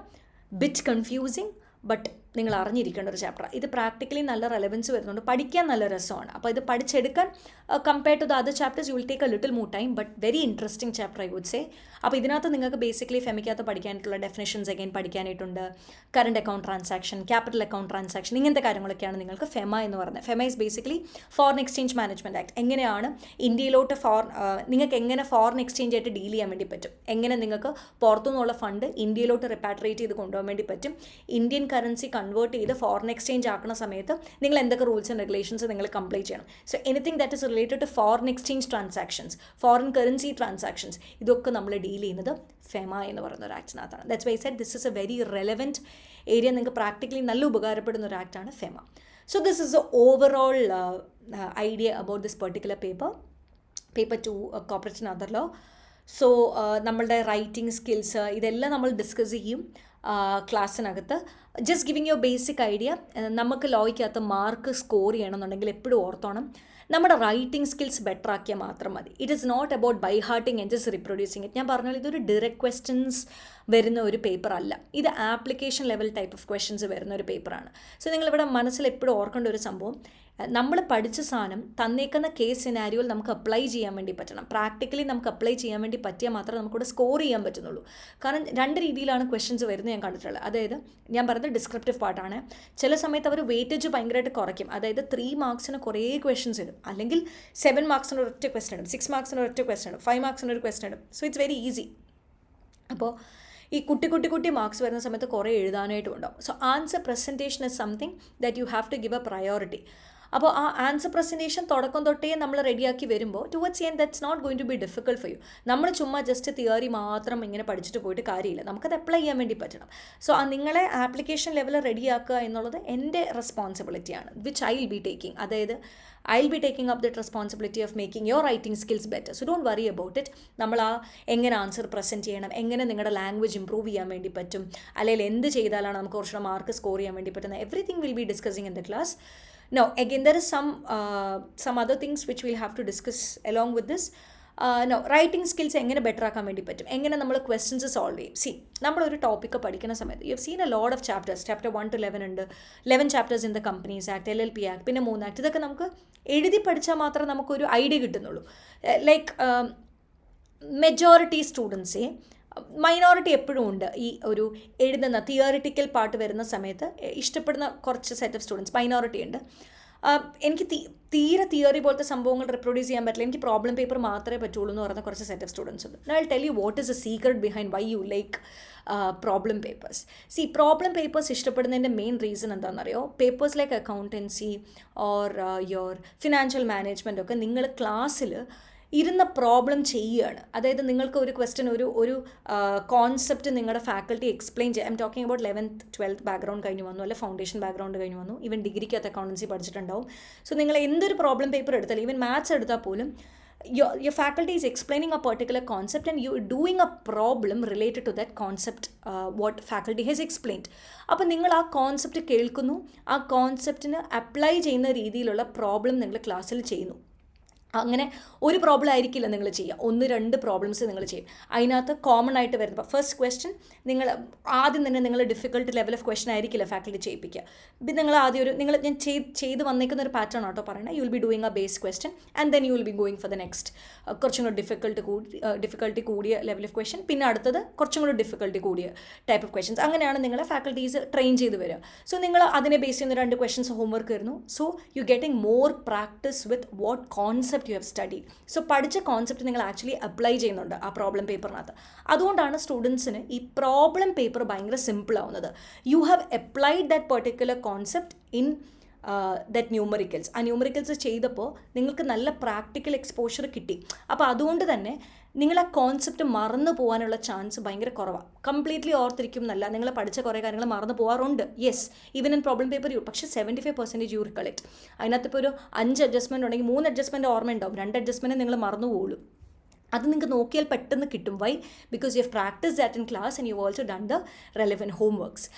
bit confusing, but നിങ്ങൾ അറിഞ്ഞിരിക്കേണ്ട ഒരു ചാപ്റ്റർ. ഇത് പ്രാക്ടിക്കലി നല്ല റെലവൻസ് വരുന്നുണ്ട്, പഠിക്കാൻ നല്ല രസമാണ്. അപ്പോൾ ഇത് പഠിച്ചെടുക്കാൻ compare to the other chapters you will take a little more time, but very interesting chapter I would say. അപ്പോൾ ഇതിനകത്ത് നിങ്ങൾക്ക് ബേസിക്കലി ഫെമയ്ക്കകത്ത് പഠിക്കാനായിട്ടുള്ള ഡെഫിനേഷൻസ് അഗൈൻ പഠിക്കാനായിട്ടുണ്ട്. Current account transaction, capital account transaction, ഇങ്ങനത്തെ കാര്യങ്ങളൊക്കെയാണ് നിങ്ങൾക്ക് ഫെമ എന്ന് പറയുന്നത്. FEMA is basically foreign exchange management act. എങ്ങനെയാണ് ഇന്ത്യയിലോട്ട് നിങ്ങൾക്ക് എങ്ങനെ ഫോറിൻ എക്സ്ചേഞ്ച് ആയിട്ട് ഡീൽ ചെയ്യാൻ വേണ്ടി പറ്റും, എങ്ങനെ നിങ്ങൾക്ക് പുറത്തുനിന്നുള്ള ഫണ്ട് ഇന്ത്യയിലോട്ട് റിപ്പാട്രിയേറ്റ് ചെയ്ത് കൊണ്ടുപോകാൻ വേണ്ടി പറ്റും, ഇന്ത്യൻ കറൻസി കൺവേർട്ട് ചെയ്ത് ഫോറിൻ എക്സ്ചേഞ്ച് ആക്കുന്ന സമയത്ത് നിങ്ങൾ എന്തൊക്കെ റൂൾസ് ആൻഡ് റെഗുലേഷൻസ് നിങ്ങൾ കംപ്ലീറ്റ് ചെയ്യണം. So anything that is related to foreign exchange transactions, foreign currency transactions, ഇതൊക്കെ നമ്മൾ ഡീൽ ചെയ്യുന്നത് ഫെമ എന്ന് പറയുന്ന ഒരു ആക്ടിനകത്താണ്. That's why said this is a very relevant area. നിങ്ങൾക്ക് പ്രാക്ടിക്കലി നല്ല ഉപകാരപ്പെടുന്ന ഒരു ആക്ടാണ് FEMA. So this is a overall idea about this particular paper 2 corporate and other law. So നമ്മളുടെ റൈറ്റിംഗ് സ്കിൽസ് ഇതെല്ലാം നമ്മൾ ഡിസ്കസ് ചെയ്യും ക്ലാസ്സിനകത്ത്. Just giving your basic idea. നമുക്ക് ലോയ്ക്കകത്ത് മാർക്ക് സ്കോർ ചെയ്യണമെന്നുണ്ടെങ്കിൽ എപ്പോഴും ഓർത്തോണം, നമ്മുടെ റൈറ്റിംഗ് സ്കിൽസ് ബെറ്റർ ആക്കിയാൽ മാത്രം മതി. It is not about by hearting and just reproducing it. ഞാൻ പറഞ്ഞാൽ ഇതൊരു ഡയറക്റ്റ് ക്വസ്റ്റ്യൻസ് വരുന്ന ഒരു പേപ്പർ അല്ല, ഇത് application level type of questions വരുന്ന ഒരു പേപ്പറാണ്. സോ നിങ്ങളിവിടെ മനസ്സിൽ എപ്പോഴും ഓർക്കേണ്ട ഒരു സംഭവം, നമ്മൾ പഠിച്ച സാധനം തന്നേക്കുന്ന കേസ് സിനാരിയോയിൽ നമുക്ക് അപ്ലൈ ചെയ്യാൻ വേണ്ടി പറ്റണം. പ്രാക്ടിക്കലി നമുക്ക് അപ്ലൈ ചെയ്യാൻ വേണ്ടി പറ്റിയാൽ മാത്രമേ നമുക്കിവിടെ സ്കോർ ചെയ്യാൻ പറ്റുന്നുള്ളൂ. കാരണം 2 രീതിയിലാണ് ക്വസ്റ്റ്യൻസ് വരുന്നത് ഞാൻ കണ്ടിട്ടുള്ളത്. അതായത് ഞാൻ പറയുന്നത് ഡിസ്ക്രിപ്റ്റീവ് പാർട്ടാണ്. ചില സമയത്ത് അവർ വെയിറ്റേജ് ഭയങ്കരമായിട്ട് കുറയ്ക്കും. അതായത് 3 മാർക്സിന് കുറേ ക്വസ്റ്റ്യൻസ് ഇടും, അല്ലെങ്കിൽ 7 മാർക്സിന് ഒരൊറ്റ ക്വസ്റ്റ്യൻ ഇടും, 6 മാർക്സിന് ഒരൊറ്റ ക്വസ്റ്റ്യൻ ഇടും, 5 മാർക്സിന് ഒരു ക്വസ്റ്റ്യൻ ഇടും. So it's very easy. അപ്പോൾ ഈ കുട്ടി മാർക്സ് വരുന്ന സമയത്ത് കുറേ എഴുതാനായിട്ടും ഉണ്ടാവും. So answer presentation is something that you have to give a priority. അപ്പോൾ ആ ആൻസർ പ്രസൻറ്റേഷൻ തുടക്കം തൊട്ടേ നമ്മൾ റെഡിയാക്കി വരുമ്പോൾ towards end that's not going to be difficult for you. നമ്മൾ ചുമ്മാ ജസ്റ്റ് തിയറി മാത്രം ഇങ്ങനെ പഠിച്ചിട്ട് പോയിട്ട് കാര്യമില്ല, നമുക്കത് അപ്ലൈ ചെയ്യാൻ വേണ്ടി പറ്റണം. സോ ആ നിങ്ങളെ ആപ്ലിക്കേഷൻ ലെവൽ റെഡിയാക്കുക എന്നുള്ളത് എൻ്റെ റെസ്പോൺസിബിലിറ്റിയാണ്, which I will be taking. അതായത് I will be taking up that responsibility of making your writing skills better. So don't worry about it. നമ്മൾ ആ എങ്ങനെ ആൻസർ പ്രസൻറ്റ് ചെയ്യണം, എങ്ങനെ നിങ്ങളുടെ ലാംഗ്വേജ് ഇമ്പ്രൂവ് ചെയ്യാൻ വേണ്ടി പറ്റും, അല്ലെങ്കിൽ എന്ത് ചെയ്താലാണ് നമുക്ക് കുറച്ചുകൂടെ മാർക്ക് സ്കോർ ചെയ്യാൻ വേണ്ടി പറ്റുന്നത്, everything will be discussing in the class. Now, again, there is some other things which we'll have to discuss along with this. Now, writing skills എങ്ങനെ ബെറ്റർ ആക്കാൻ വേണ്ടി പറ്റും, എങ്ങനെ നമ്മൾ ക്വസ്റ്റ്യൻസ് സോൾവ് ചെയ്യും. നമ്മളൊരു ടോപ്പിക്ക് പഠിക്കുന്ന സമയത്ത് you have seen a lot of chapters. Chapter 1 to 11 ഉണ്ട്, 11 chapters in the companies act, LLP act, പിന്നെ 3 ആക്ട്. ഇതൊക്കെ നമുക്ക് എഴുതി പഠിച്ചാൽ മാത്രമേ നമുക്കൊരു ഐഡിയ കിട്ടുന്നുള്ളൂ. ലൈക്ക് മെജോറിറ്റി സ്റ്റുഡൻസേ, മൈനോറിറ്റി എപ്പോഴും ഉണ്ട് ഈ ഒരു എഴുതുന്ന തിയറിറ്റിക്കൽ പാർട്ട് വരുന്ന സമയത്ത് ഇഷ്ടപ്പെടുന്ന കുറച്ച് സെറ്റ് ഓഫ് സ്റ്റുഡൻസ് മൈനോറിറ്റി ഉണ്ട്. എനിക്ക് തീരെ തിയറി പോലത്തെ സംഭവങ്ങൾ റിപ്രൊഡ്യൂസ് ചെയ്യാൻ പറ്റില്ല, എനിക്ക് പ്രോബ്ലം പേപ്പർ മാത്രമേ പറ്റുള്ളൂ എന്ന് പറയുന്ന കുറച്ച് സെറ്റ് ഓഫ് സ്റ്റുഡൻസ് ഉണ്ട്. I will tell you what is a secret behind why you like problem papers. Problem papers ഇഷ്ടപ്പെടുന്നതിൻ്റെ മെയിൻ റീസൺ എന്താണെന്നറിയോ? Papers like accountancy or your financial management ഒക്കെ നിങ്ങൾ ക്ലാസ്സിൽ ഇരുന്ന പ്രോബ്ലം ചെയ്യുകയാണ്. അതായത് നിങ്ങൾക്ക് ഒരു ക്വസ്റ്റ്യൻ ഒരു കോൺസെപ്റ്റ് നിങ്ങളുടെ ഫാക്കൽറ്റി എക്സ്പ്ലെയിൻ ചെയ്യുക. I am talking about 11th 12th background കഴിഞ്ഞ് വന്നു, അല്ലെ ഫൗണ്ടേഷൻ ബാക്ക്ഗ്രൗണ്ട് കഴിഞ്ഞ് വന്നു, ഈവൻ ഡിഗ്രിക്കകത്ത് അക്കൗണ്ടൻസി പഠിച്ചിട്ടുണ്ടാവും. സോ നിങ്ങൾ എന്തൊരു പ്രോബ്ലം പേപ്പർ എടുത്താലും, ഈവൻ മാത്സ് എടുത്താൽ പോലും your faculty is explaining a particular concept and you are doing a problem related to that concept, what faculty has explained. അപ്പോൾ നിങ്ങൾ ആ കോൺസെപ്റ്റ് കേൾക്കുന്നു, ആ കോൺസെപ്റ്റിന് അപ്ലൈ ചെയ്യുന്ന രീതിയിലുള്ള പ്രോബ്ലം നിങ്ങൾ ക്ലാസ്സിൽ ചെയ്യുന്നു. അങ്ങനെ ഒരു പ്രോബ്ലം ആയിരിക്കില്ല നിങ്ങൾ ചെയ്യുക, 1-2 പ്രോബ്ലംസ് നിങ്ങൾ ചെയ്യും. അതിനകത്ത് കോമൺ ആയിട്ട് വരുന്നത് ഫസ്റ്റ് ക്വസ്റ്റ്യൻ നിങ്ങൾ ആദ്യം തന്നെ നിങ്ങൾ ഡിഫിക്കൽട്ട് ലെവൽ ഓഫ് ക്വസ്റ്റ്യൻ ആയിരിക്കില്ല ഫാക്കൽറ്റി ചെയ്യിപ്പിക്കുക. ഇപ്പം നിങ്ങൾ ആദ്യം ഞാൻ ചെയ്ത് വന്നേക്കുന്ന ഒരു പാറ്റേൺ ആട്ടോ പറയണേ. You will be doing A base question and then you will be going for the next കുറച്ചും കൂടെ ഡിഫിക്കൽട്ടി കൂടിയ ലെവൽ ഓഫ് ക്വസ്റ്റ്യൻ, പിന്നെ അടുത്തത് കുറച്ചും കൂടെ ഡിഫിക്കൽട്ടി കൂടിയ ടൈപ്പ് ഓഫ് ക്വസ്റ്റ്യൻസ്. അങ്ങനെയാണ് നിങ്ങളെ ഫാക്കൽറ്റീസ് ട്രെയിൻ ചെയ്ത് വരിക. സോ നിങ്ങൾ അതിനെ ബേസ് ചെയ്യുന്ന 2 ക്വസ്റ്റ്യൻസ് ഹോംവർക്ക് വരുന്നു. So you getting more practice with what concept concept you have study. So പഠിച്ച കോൺസെപ്റ്റ് നിങ്ങൾ ആക്ച്വലി അപ്ലൈ ചെയ്യുന്നുണ്ട് ആ പ്രോബ്ലം പേപ്പറിനകത്ത്. അതുകൊണ്ടാണ് സ്റ്റുഡൻസിന് ഈ പ്രോബ്ലം പേപ്പർ ഭയങ്കര സിമ്പിൾ ആവുന്നത്. You have applied that particular concept in that numericals. ആ ന്യൂമറിക്കൽസ് ചെയ്തപ്പോൾ നിങ്ങൾക്ക് നല്ല പ്രാക്ടിക്കൽ എക്സ്പോഷർ കിട്ടി. അപ്പോൾ അതുകൊണ്ട് തന്നെ നിങ്ങൾ ആ കോൺസെപ്റ്റ് മറന്നു പോകാനുള്ള ചാൻസ് ഭയങ്കര കുറവാണ്. കംപ്ലീറ്റ്ലി ഓർത്തിരിക്കും എന്നല്ല, നിങ്ങൾ പഠിച്ച കുറേ കാര്യങ്ങൾ മറന്നു പോകാറുണ്ട്. Yes, even in problem paper പക്ഷേ 75% യു റിക്കളക്ട്. അതിനകത്ത് ഇപ്പോൾ ഒരു 5 അഡ്ജസ്റ്റ്മെൻറ്റ് ഉണ്ടെങ്കിൽ 3 അഡ്ജസ്റ്റ്മെൻറ്റ് ഓർമ്മ ഉണ്ടാവും, 2 അഡ്ജസ്റ്റ്മെൻറ്റ് നിങ്ങൾ മറന്നു പോകുള്ളൂ. അത് നിങ്ങൾക്ക് നോക്കിയാൽ പെട്ടെന്ന് കിട്ടും. Why? Because you have practice that in class and you also done the relevant home works.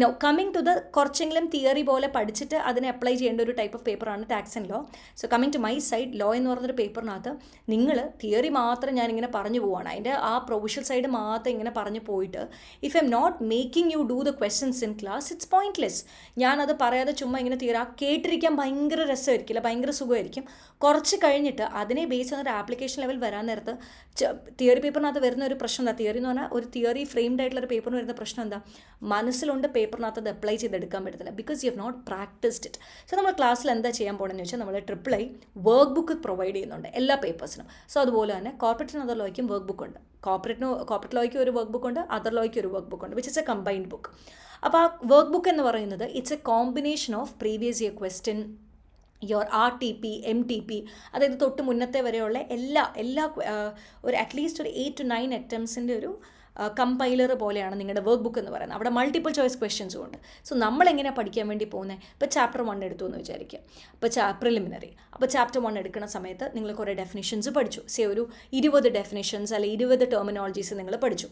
Now coming to the കുറച്ചെങ്കിലും തിയറി പോലെ പഠിച്ചിട്ട് അതിനെ അപ്ലൈ ചെയ്യേണ്ട ഒരു ടൈപ്പ് ഓഫ് പേപ്പറാണ് tax and law. So coming to my side, law എന്ന് പറഞ്ഞൊരു പേപ്പറിനകത്ത് നിങ്ങൾ തിയറി മാത്രം ഞാനിങ്ങനെ പറഞ്ഞു പോവാണ്, അതിൻ്റെ ആ പ്രൊവിഷ്യൽ സൈഡ് മാത്രം ഇങ്ങനെ പറഞ്ഞു പോയിട്ട് if I am not making you do the questions in class it's pointless. ഞാനത് പറയാതെ ചുമ്മാ ഇങ്ങനെ കേട്ടിരിക്കാൻ ഭയങ്കര രസമായിരിക്കില്ല, ഭയങ്കര സുഖമായിരിക്കും. കുറച്ച് കഴിഞ്ഞിട്ട് അതിനെ ബേസ് ചെയ്യുന്ന ഒരു ആപ്ലിക്കേഷൻ ലെവൽ വരാൻ നേരത്ത് തിയറി പേപ്പറിനകത്ത് വരുന്ന ഒരു പ്രശ്നം എന്താ? തിയറി എന്ന് പറഞ്ഞാൽ ഒരു തിയറി ഫ്രെയിംഡ് ആയിട്ടുള്ള ഒരു പേപ്പറിന് വരുന്ന പ്രശ്നം എന്താ? മനസ്സിലുണ്ട്, പേപ്പറിനകത്ത് അത് അപ്ലൈ ചെയ്തെടുക്കാൻ പറ്റത്തില്ല, because you have not practised it. So നമ്മൾ ക്ലാസ്സിൽ എന്താ ചെയ്യാൻ പോകണമെന്ന് വെച്ചാൽ നമ്മൾ ട്രിപ്പിൾ വർക്ക് ബുക്ക് പ്രൊവൈഡ് ചെയ്യുന്നുണ്ട് എല്ലാ പേപ്പേഴ്സിനും. സോ അതുപോലെ തന്നെ കോർപ്പറേറ്റ് ആൻഡ് അതർ ലോയ്ക്കും വർക്ക് ബുക്ക് ഉണ്ട്. കോർപ്പറേറ്റ് ലോയ്ക്ക് ഒരു വർക്ക് ബുക്ക് ഉണ്ട്, അതർ ലോയ്ക്ക് ഒരു വർക്ക് ബുക്ക് ഉണ്ട്, which is a combined book. അപ്പോൾ ആ വർക്ക് ബുക്ക് എന്ന് പറയുന്നത് it's a combination of previous year question, your RTP, MTP, അതായത് തൊട്ട് മുന്നത്തെ വരെയുള്ള എല്ലാ ഒരു അറ്റ്ലീസ്റ്റ് ഒരു 8 to 9 അറ്റംപ്റ്റ്സിൻ്റെ ഒരു കമ്പൈലർ പോലെയാണ് നിങ്ങളുടെ വർക്ക് ബുക്ക് എന്ന് പറയുന്നത്. അവിടെ മൾട്ടിപ്പിൾ ചോയ്സ് ക്വസ്റ്റ്യൻസും ഉണ്ട്. സോ നമ്മളെങ്ങനെയാണ് പഠിക്കാൻ വേണ്ടി പോകുന്നത്? ഇപ്പോൾ ചാപ്റ്റർ 1 എടുത്തു എന്ന് വിചാരിക്കുക, ഇപ്പോൾ പ്രിലിമിനറി. അപ്പോൾ ചാപ്റ്റർ 1 എടുക്കുന്ന സമയത്ത് നിങ്ങൾ കുറേ ഡെഫിനിഷൻസ് പഠിച്ചു. ഒരു 20 ഡെഫിനിഷൻസ് അല്ലെങ്കിൽ 20 ടെർമിനോളജീസ് നിങ്ങൾ പഠിച്ചു.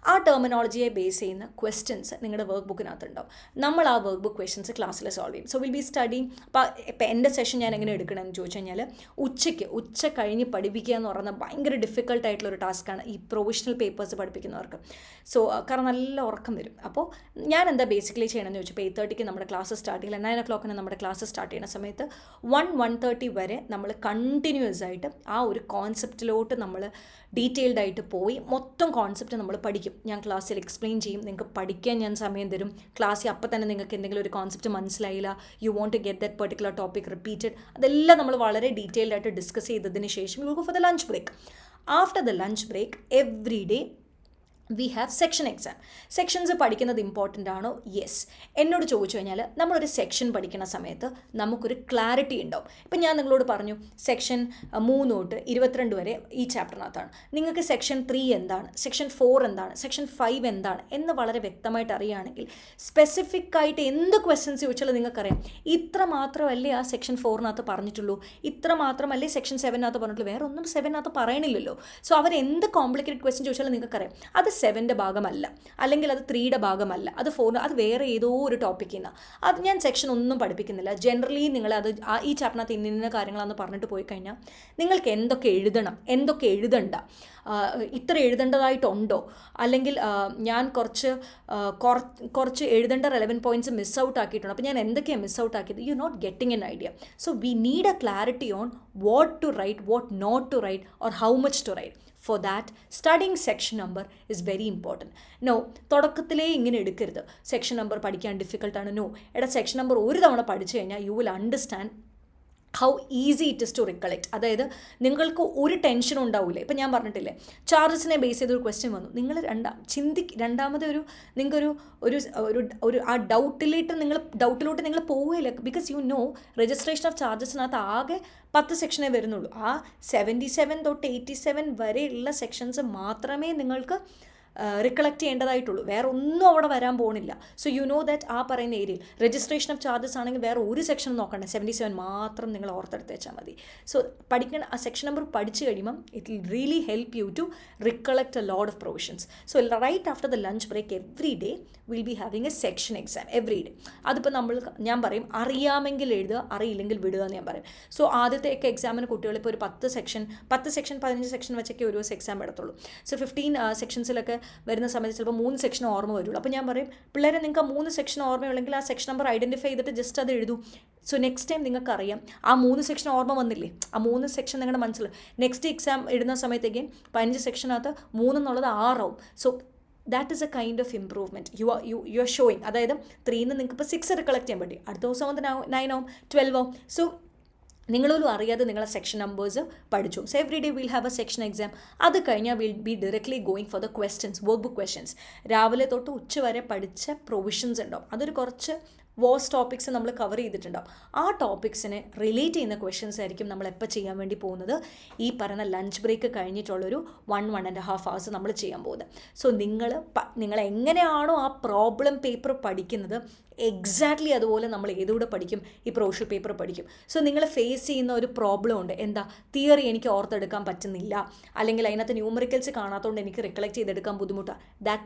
ആ ടെർമിനോളജിയെ ബേസ് ചെയ്യുന്ന ക്വസ്റ്റ്യൻസ് നിങ്ങളുടെ വർക്ക് ബുക്കിനകത്തുണ്ടാവും. നമ്മൾ ആ വർക്ക് ബുക്ക് ക്വസ്റ്റ്യൻസ് ക്ലാസ്സിൽ സോൾവ് ചെയ്യും. So will be studying. ഇപ്പോൾ എൻ്റെ സെഷൻ ഞാൻ എങ്ങനെ എടുക്കണമെന്ന് ചോദിച്ചു കഴിഞ്ഞാൽ ഉച്ച കഴിഞ്ഞ് പഠിപ്പിക്കുക എന്ന് പറയുന്നത് ഭയങ്കര ഡിഫിക്കൽട്ടായിട്ടുള്ളൊരു ടാസ്ക്കാണ് ഈ പ്രൊവിഷണൽ പേപ്പേഴ്സ് പഠിപ്പിക്കുന്നവർക്ക്. സോ കാരണം നല്ല ഉറക്കം വരും. അപ്പോൾ ഞാൻ എന്താ ബേസിക്കലി ചെയ്യണമെന്ന് ചോദിച്ചപ്പോൾ 8:30 നമ്മുടെ ക്ലാസ് സ്റ്റാർട്ട് ചെയ്യില്ല, 9 o'clock നമ്മുടെ ക്ലാസ് സ്റ്റാർട്ട് ചെയ്യുന്ന സമയത്ത് 1:30 വരെ നമ്മൾ കണ്ടിന്യൂസ് ആയിട്ട് ആ ഒരു കോൺസെപ്റ്റിലോട്ട് നമ്മൾ ഡീറ്റെയിൽഡ് ആയിട്ട് പോയി മൊത്തം കോൺസെപ്റ്റ് നമ്മൾ പഠിക്കും. ഞാൻ ക്ലാസ്സിൽ എക്സ്പ്ലെയിൻ ചെയ്യും, നിങ്ങൾക്ക് പഠിക്കാൻ ഞാൻ സമയം തരും. ക്ലാസ്സിൽ അപ്പം തന്നെ നിങ്ങൾക്ക് എന്തെങ്കിലും ഒരു കോൺസെപ്റ്റ് മനസ്സിലായില്ല, you want to get that particular topic repeated, അതെല്ലാം നമ്മൾ വളരെ ഡീറ്റെയിൽഡ് ആയിട്ട് ഡിസ്കസ് ചെയ്തതിന് ശേഷം you will go for the lunch break. After the lunch break every day we have section exam. Sections പഠിക്കുന്നത് ഇമ്പോർട്ടൻ്റ് ആണോ? യെസ്. എന്നോട് ചോദിച്ചു കഴിഞ്ഞാൽ നമ്മളൊരു സെക്ഷൻ പഠിക്കുന്ന സമയത്ത് നമുക്കൊരു ക്ലാരിറ്റി ഉണ്ടാവും. ഇപ്പം ഞാൻ നിങ്ങളോട് പറഞ്ഞു സെക്ഷൻ 3 തൊട്ട് 22 വരെ ഈ ചാപ്റ്ററിനകത്താണ്. നിങ്ങൾക്ക് സെക്ഷൻ 3 എന്താണ്, സെക്ഷൻ 4 എന്താണ്, സെക്ഷൻ 5 എന്താണ് എന്ന് വളരെ വ്യക്തമായിട്ട് അറിയുകയാണെങ്കിൽ സ്പെസിഫിക് ആയിട്ട് എന്ത് ക്വസ്റ്റ്യൻസ് ചോദിച്ചാലും നിങ്ങൾക്കറിയാം ഇത്ര മാത്രമല്ലേ ആ സെക്ഷൻ 4 പറഞ്ഞിട്ടുള്ളൂ, ഇത്ര മാത്രമല്ലേ സെക്ഷൻ 7 പറഞ്ഞിട്ടുള്ളൂ, വേറെ ഒന്നും 7 പറയണില്ലല്ലോ. സോ അവർ എന്ത് കോംപ്ലിക്കേറ്റഡ് ക്വസ്റ്റ്യൻ ചോദിച്ചാലും നിങ്ങൾക്കറിയാം അത് 7 ഭാഗമല്ല, അല്ലെങ്കിൽ അത് 3 ഭാഗമല്ല, അത് 4, അത് വേറെ ഏതോ ഒരു ടോപ്പിക്കിൽ നിന്നാണ്. അത് ഞാൻ സെക്ഷൻ ഒന്നും പഠിപ്പിക്കുന്നില്ല. ജനറലി നിങ്ങൾ അത് ഈ ചാപ്റ്ററിനകത്ത് ഇന്ന കാര്യങ്ങളാണെന്ന് പറഞ്ഞിട്ട് പോയി കഴിഞ്ഞാൽ നിങ്ങൾക്ക് എന്തൊക്കെ എഴുതണം, എന്തൊക്കെ എഴുതണ്ട, ഇത്ര എഴുതേണ്ടതായിട്ടുണ്ടോ, അല്ലെങ്കിൽ ഞാൻ കുറച്ച് എഴുതേണ്ട റെലവൻറ്റ് പോയിൻറ്റ്സ് മിസ് ഔട്ട് ആക്കിയിട്ടുണ്ട്, അപ്പോൾ ഞാൻ എന്തൊക്കെയാണ് മിസ് ഔട്ട് ആക്കിയത്, you not getting an idea. So we need a clarity on what to write, what not to write, or how much to write. For that, studying section number is very important. No, തുടക്കത്തിലേ ഇങ്ങനെ എടുക്കരുത്, സെക്ഷൻ നമ്പർ പഠിക്കാൻ ഡിഫിക്കൽട്ടാണ്. നോ, സെക്ഷൻ നമ്പർ ഒരു തവണ പഠിച്ചു കഴിഞ്ഞാൽ you will understand how easy it is to recollect. അതായത് നിങ്ങൾക്ക് ഒരു ടെൻഷനും ഉണ്ടാവില്ല. ഇപ്പം ഞാൻ പറഞ്ഞിട്ടില്ലേ, ചാർജസിനെ ബേസ് ചെയ്തൊരു ക്വസ്റ്റ്യൻ വന്നു, നിങ്ങൾ രണ്ടാമത് നിങ്ങൾക്കൊരു ഒരു ആ ഡൗട്ടിലോട്ട് നിങ്ങൾ പോവുകയില്ല. Because you know registration of ചാർജസിനകത്ത് ആകെ 10 സെക്ഷനേ വരുന്നുള്ളൂ. ആ 77 തൊട്ട് 87 വരെയുള്ള സെക്ഷൻസ് മാത്രമേ നിങ്ങൾക്ക് റിക്കളക്ട് ചെയ്യേണ്ടതായിട്ടുള്ളൂ, വേറെ ഒന്നും അവിടെ വരാൻ പോകുന്നില്ല. സോ യു നോ ദാറ്റ് ആ പറയുന്ന ഏരിയയിൽ രജിസ്ട്രേഷൻ ഓഫ് ചാർജസ് ആണെങ്കിൽ വേറെ ഒരു സെക്ഷൻ നോക്കണ്ട, 77 മാത്രം നിങ്ങൾ ഓർത്തെടുത്ത് വെച്ചാൽ മതി. സോ പഠിക്കണം, ആ സെക്ഷൻ നമ്പർ പഠിച്ചു കഴിയുമ്പം it will really help you to recollect a lot of provisions. So right after the lunch break every day will be having a section exam every day. അതിപ്പോൾ ഞാൻ പറയും അറിയാമെങ്കിൽ എഴുതുക, അറിയില്ലെങ്കിൽ വിടുക എന്ന് ഞാൻ പറയും. സോ ആദ്യത്തെയൊക്കെ എക്സാമിന് കുട്ടികൾ ഇപ്പോൾ ഒരു 10 സെക്ഷൻ 15 സെക്ഷൻ വെച്ചൊക്കെ ഒരു ദിവസം എക്സാം എടുത്തുള്ളൂ. സോ 15 സെക്ഷൻസിലൊക്കെ വരുന്ന സമയത്ത് ചിലപ്പോൾ 3 സെക്ഷൻ ഓർമ്മ വരുള്ളൂ. അപ്പോൾ ഞാൻ പറയും പിള്ളേരെ നിങ്ങൾക്ക് 3 സെക്ഷൻ ഓർമ്മയുള്ളെങ്കിൽ ആ സെക്ഷൻ നമ്പർ ഐഡൻറ്റിഫൈ ചെയ്തിട്ട് ജസ്റ്റ് അത് എഴുതൂ. സോ നെക്സ്റ്റ് ടൈം നിങ്ങൾക്കറിയാം ആ 3 സെക്ഷൻ ഓർമ്മ വന്നില്ലേ, ആ 3 സെക്ഷൻ നിങ്ങളുടെ മനസ്സിൽ നെക്സ്റ്റ് എക്സാം ഇടുന്ന സമയത്തേക്ക് 15 സെക്ഷനകത്ത് 3 എന്നുള്ളത് 6 ആവും. So that is A kind of improvement you are showing. അതായത് 3 നിങ്ങൾക്ക് ഇപ്പോൾ 6 റിക്കളക്ട് ചെയ്യാൻ പറ്റി, അടുത്ത ദിവസം വന്ന് 9 ആവും, 12 ആവും. സോ നിങ്ങളോലും അറിയാതെ നിങ്ങളെ സെക്ഷൻ നമ്പേഴ്സ് പഠിച്ചു. So every day will have A section exam. അത് കഴിഞ്ഞാൽ will be directly going for the questions, work book questions. രാവിലെ തൊട്ട് ഉച്ച വരെ പഠിച്ച പ്രൊവിഷൻസ് ഉണ്ടാവും. അതൊരു കുറച്ച് വാസ് ടോപ്പിക്സ് നമ്മൾ കവർ ചെയ്തിട്ടുണ്ടാവും. ആ ടോപ്പിക്സിനെ റിലേറ്റ് ചെയ്യുന്ന ക്വസ്റ്റ്യൻസ് ആയിരിക്കും നമ്മൾ എപ്പോൾ ചെയ്യാൻ വേണ്ടി പോകുന്നത്, ഈ പറയുന്ന ലഞ്ച് ബ്രേക്ക് കഴിഞ്ഞിട്ടുള്ളൊരു 1.5 hours നമ്മൾ ചെയ്യാൻ പോകുന്നത്. സോ നിങ്ങൾ എങ്ങനെയാണോ ആ പ്രോബ്ലം പേപ്പർ പഠിക്കുന്നത് എക്സാക്ട്ലി അതുപോലെ നമ്മൾ ഏതുകൂടെ പഠിക്കും, ഈ പ്രൊവിഷ്യൽ പേപ്പർ പഠിക്കും. സോ നിങ്ങൾ ഫേസ് ചെയ്യുന്ന ഒരു പ്രോബ്ലം ഉണ്ട്, എന്താ തിയറി എനിക്ക് ഓർത്തെടുക്കാൻ പറ്റുന്നില്ല, അല്ലെങ്കിൽ അതിനകത്ത് ന്യൂമറിക്കൽസ് കാണാത്തതുകൊണ്ട് എനിക്ക് റിക്കളക്ട് ചെയ്തെടുക്കാൻ ബുദ്ധിമുട്ടാണ്.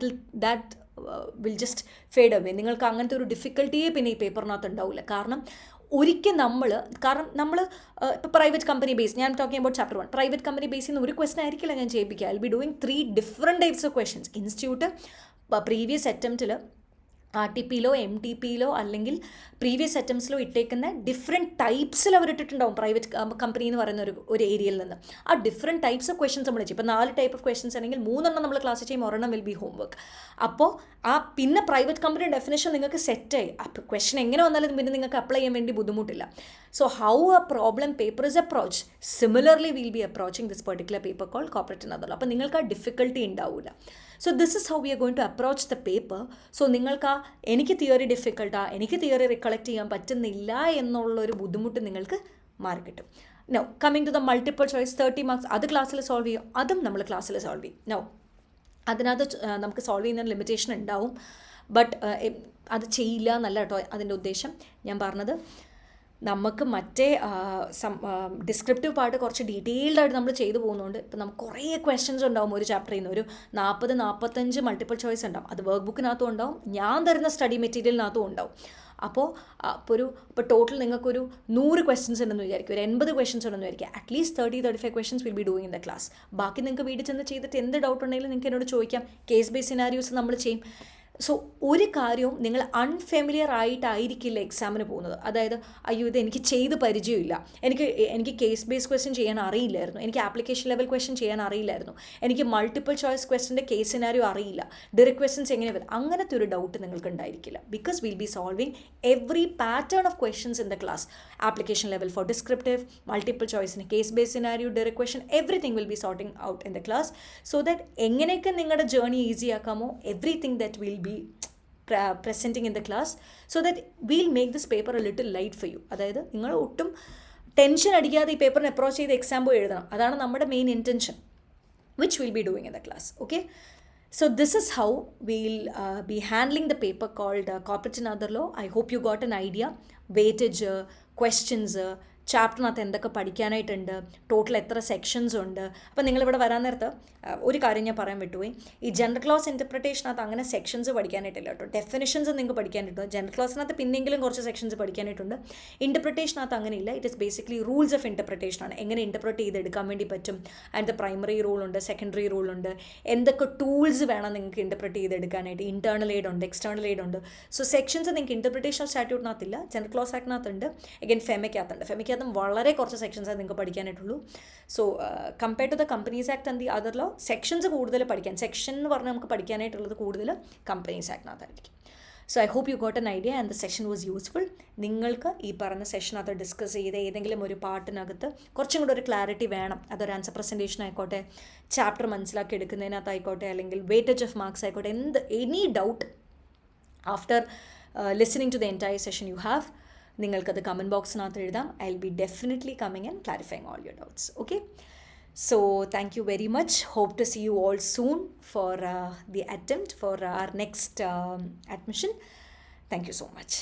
That will just fade away. നിങ്ങൾക്ക് അങ്ങനത്തെ ഒരു ഡിഫിക്കൽട്ടിയെ പിന്നെ ഈ പേപ്പറിനകത്ത് ഉണ്ടാവില്ല. കാരണം ഇപ്പോൾ പ്രൈവറ്റ് കമ്പനി ബേസ്, ഞാൻ talking about chapter 1, private company ബേസിൽ നിന്ന് ഒരു ക്വസ്റ്റൻ ആയിരിക്കില്ല ഞാൻ ചെയ്യിപ്പിക്കുക. I will be doing 3 different types of questions. Institute previous അറ്റംപ്റ്റിൽ RTPയിലോ MTPയിലോ അല്ലെങ്കിൽ പ്രീവിയസ് അറ്റംപ്റ്റ്സിലോ ഇട്ടേക്കുന്ന ഡിഫറെൻറ്റ് ടൈപ്സിൽ അവർ ഇട്ടിട്ടുണ്ടാവും പ്രൈവറ്റ് കമ്പനി എന്ന് പറയുന്ന ഒരു ഏരിയയിൽ നിന്ന്. ആ ഡിഫറെൻറ്റ് ടൈപ്സ് ഓഫ് ക്വസ്റ്റൻസ് നമ്മൾ ചെയ്യും. ഇപ്പോൾ 4 ടൈപ്പ് ഓഫ് ക്വസ്റ്റൻസ് ആണെങ്കിൽ 3 നമ്മൾ ക്ലാസ് ചെയ്യും, 1 വിൽ ബി ഹോംവർക്ക്. അപ്പോൾ പിന്നെ പ്രൈവറ്റ് കമ്പനി ഡെഫിനേഷൻ നിങ്ങൾക്ക് സെറ്റായി. അപ്പോൾ ക്വസ്റ്റൻ എങ്ങനെ വന്നാലും പിന്നെ നിങ്ങൾക്ക് അപ്ലൈ ചെയ്യാൻ വേണ്ടി ബുദ്ധിമുട്ടില്ല. So how a problem paper is approach, similarly will be approaching this particular paper call corporate and other. അപ്പോൾ നിങ്ങൾക്ക് ആ ഡിഫിക്കൽട്ടി ഉണ്ടാവില്ല. So this is how we are going to approach the paper. സോ നിങ്ങൾക്ക് എനിക്ക് തിയറി ഡിഫിക്കൽട്ടാണ്, എനിക്ക് തിയറി റിക്കളക്ട് ചെയ്യാൻ പറ്റുന്നില്ല എന്നുള്ളൊരു ബുദ്ധിമുട്ട് നിങ്ങൾക്ക് മാറിക്കിട്ടും. No coming to the multiple choice 30 marks, അത് ക്ലാസ്സിൽ സോൾവ് ചെയ്യും, അതും നമ്മൾ ക്ലാസ്സിൽ സോൾവ് ചെയ്യും. നോ അതിനകത്ത് നമുക്ക് സോൾവ് ചെയ്യുന്ന ലിമിറ്റേഷൻ ഉണ്ടാവും, ബട്ട് അത് ചെയ്യില്ല എന്നല്ല കേട്ടോ അതിൻ്റെ ഉദ്ദേശം. ഞാൻ പറഞ്ഞത് നമുക്ക് മറ്റേ ഡിസ്ക്രിപ്റ്റീവ് പാർട്ട് കുറച്ച് ഡീറ്റെയിൽഡായിട്ട് നമ്മൾ ചെയ്തു പോകുന്നതുകൊണ്ട് ഇപ്പോൾ നമുക്ക് കുറേ ക്വസ്റ്റ്യൻസ് ഉണ്ടാവും ഒരു ചാപ്റ്ററിൽ നിന്ന്. ഒരു 40-45 മൾട്ടിപ്പിൾ ചോയ്സ് ഉണ്ടാവും. അത് വർക്ക് ബുക്കിനകത്തും ഉണ്ടാവും, ഞാൻ തരുന്ന സ്റ്റഡി മെറ്റീരിയലിനകത്തും ഉണ്ടാവും. അപ്പോൾ ടോട്ടൽ നിങ്ങൾക്കൊരു 100 ക്വസ്റ്റ്യൻസ് ഉണ്ടെന്ന് വിചാരിക്കും, ഒരു 80 ക്വസ്റ്റ്യൻസ് ഉണ്ടെന്ന് വിചാരിക്കുക. At least 30-35 questions will be doing in the class. ബാക്കി നിങ്ങൾക്ക് വീട്ടിൽ ചെന്ന് ചെയ്തിട്ട് എന്ത് ഡൗട്ട് ഉണ്ടെങ്കിലും നിങ്ങൾക്ക് എന്നോട് ചോദിക്കാം. കേസ് ബേസ് സിനാരിയോസ് നമ്മൾ ചെയ്യും. സോ ഒരു കാര്യവും നിങ്ങൾ അൺഫെമിലിയർ ആയിട്ടായിരിക്കില്ല എക്സാമിന് പോകുന്നത്. അതായത് അയ്യോ ഇത് എനിക്ക് ചെയ്ത് പരിചയമില്ല, എനിക്ക് കേസ് ബേസ് ക്വസ്റ്റ്യൻ ചെയ്യാൻ അറിയില്ലായിരുന്നു, എനിക്ക് ആപ്ലിക്കേഷൻ ലെവൽ ക്വസ്റ്റ്യൻ ചെയ്യാൻ അറിയില്ലായിരുന്നു, എനിക്ക് മൾട്ടിപ്പിൾ ചോയ്സ് ക്വസ്റ്റ്യൻ്റെ കേസ് സിനാരിയോ അറിയില്ല, ഡയറക്റ്റ് ക്വസ്റ്റ്യൻസ് എങ്ങനെ വരും, അങ്ങനത്തെ ഒരു ഡൗട്ട് നിങ്ങൾക്ക് ഉണ്ടായിരിക്കില്ല. Because will be solving every pattern of questions in the class. Application level for descriptive, multiple ചോയ്സിന്, case base scenario, direct question, everything will be sorting out in the class. So that എങ്ങനെയൊക്കെ നിങ്ങളുടെ ജേർണി ഈസി ആക്കാമോ everything that will be presenting in the class, so that we'll make this paper a little light for you. അതായത് നിങ്ങൾ ഒട്ടും ടെൻഷൻ അടിക്കാതെ ഈ പേപ്പറിനെ അപ്രോച്ച് ചെയ്ത് എക്സാം പോയി എഴുതണം. അതാണ് നമ്മുടെ main intention, which we'll be doing in the class. Okay, so this is how we'll be handling the paper called Corporate and Other Law. I hope you got an idea. Weightage, questions, ചാപ്റ്ററിനകത്ത് എന്തൊക്കെ പഠിക്കാനായിട്ടുണ്ട്, ടോട്ടൽ എത്ര സെക്ഷൻസ് ഉണ്ട്. അപ്പോൾ നിങ്ങളിവിടെ വരാൻ നേരത്ത് ഒരു കാര്യം ഞാൻ പറയാൻ വിട്ടുപോയി. ഈ ജനറൽ ക്ലോസ് ഇൻ്റർപ്രിട്ടേഷനകത്ത് അങ്ങനെ സെക്ഷൻസ് പഠിക്കാനായിട്ടില്ല കേട്ടോ. ഡെഫിനിഷൻസ് നിങ്ങൾക്ക് പഠിക്കാനായിട്ടുണ്ട്. ജനറൽ ക്ലോസിനകത്ത് പിന്നെങ്കിലും കുറച്ച് സെക്ഷൻസ് പഠിക്കാനായിട്ടുണ്ട്. ഇൻ്റർപ്രിട്ടേഷനകത്ത് അങ്ങനെയില്ല. It is basically rules of ഇൻ്റർപ്രിട്ടേഷനാണ്. എങ്ങനെ ഇൻ്റർപ്രറ്റ് ചെയ്തെടുക്കാൻ വേണ്ടി പറ്റും, അതിൻ്റെ പ്രൈമറി റൂളുണ്ട്, സെക്കൻഡറി റൂളുണ്ട്, എന്തൊക്കെ ടൂൾസ് വേണം നിങ്ങൾക്ക് ഇൻ്റർപ്രറ്റ് ചെയ്തെടുക്കാനായിട്ട്, ഇൻറ്റേർണൽ എയ്ഡ് ഉണ്ട്, എക്സ്റ്റേണൽ എയ്ഡ് ഉണ്ട്. സോ സെക്ഷൻസ് നിങ്ങൾക്ക് ഇൻ്റർപ്രിട്ടേഷൻ സ്റ്റാറ്റ്യൂട്ടിനകത്തില്ല, ജനറൽ ക്ലോസ് ആക്ടിനകത്തുണ്ട്, അഗൈൻ ഫെമയ്ക്കകത്തുണ്ട്. ഫെമയ്ക്കകത്തും വളരെ കുറച്ച് സെക്ഷൻസേ നിങ്ങൾക്ക് പഠിക്കാനായിട്ടുള്ളൂ. So compare to the companies act and the other law, sections കൂടുതൽ പഠിക്കാൻ, സെക്ഷൻ എന്ന് പറഞ്ഞാൽ നമുക്ക് പഠിക്കാനായിട്ടുള്ളത് കൂടുതൽ കമ്പനീസ് ആക്ടിനകത്തായിരിക്കും. So I hope you got an idea and the session was useful. നിങ്ങൾക്ക് ഈ പറഞ്ഞ സെഷനകത്ത് ഡിസ്കസ് ചെയ്ത് ഏതെങ്കിലും ഒരു പാർട്ടിനകത്ത് കുറച്ചും കൂടെ ഒരു ക്ലാരിറ്റി വേണം, അതൊരു ആൻസർ പ്രസൻറ്റേഷൻ ആയിക്കോട്ടെ, ചാപ്റ്റർ മനസ്സിലാക്കി എടുക്കുന്നതിനകത്തായിക്കോട്ടെ, അല്ലെങ്കിൽ വെയിറ്റേജ് ഓഫ് മാർക്സ് ആയിക്കോട്ടെ, any doubt after listening to the entire session you have, നിങ്ങൾക്കത് കമൻറ്റ് ബോക്സിനകത്ത് എഴുതാം. I will be definitely coming and clarifying all your doubts. Okay, so thank you very much. Hope to see you all soon for the attempt for our next admission. Thank you so much.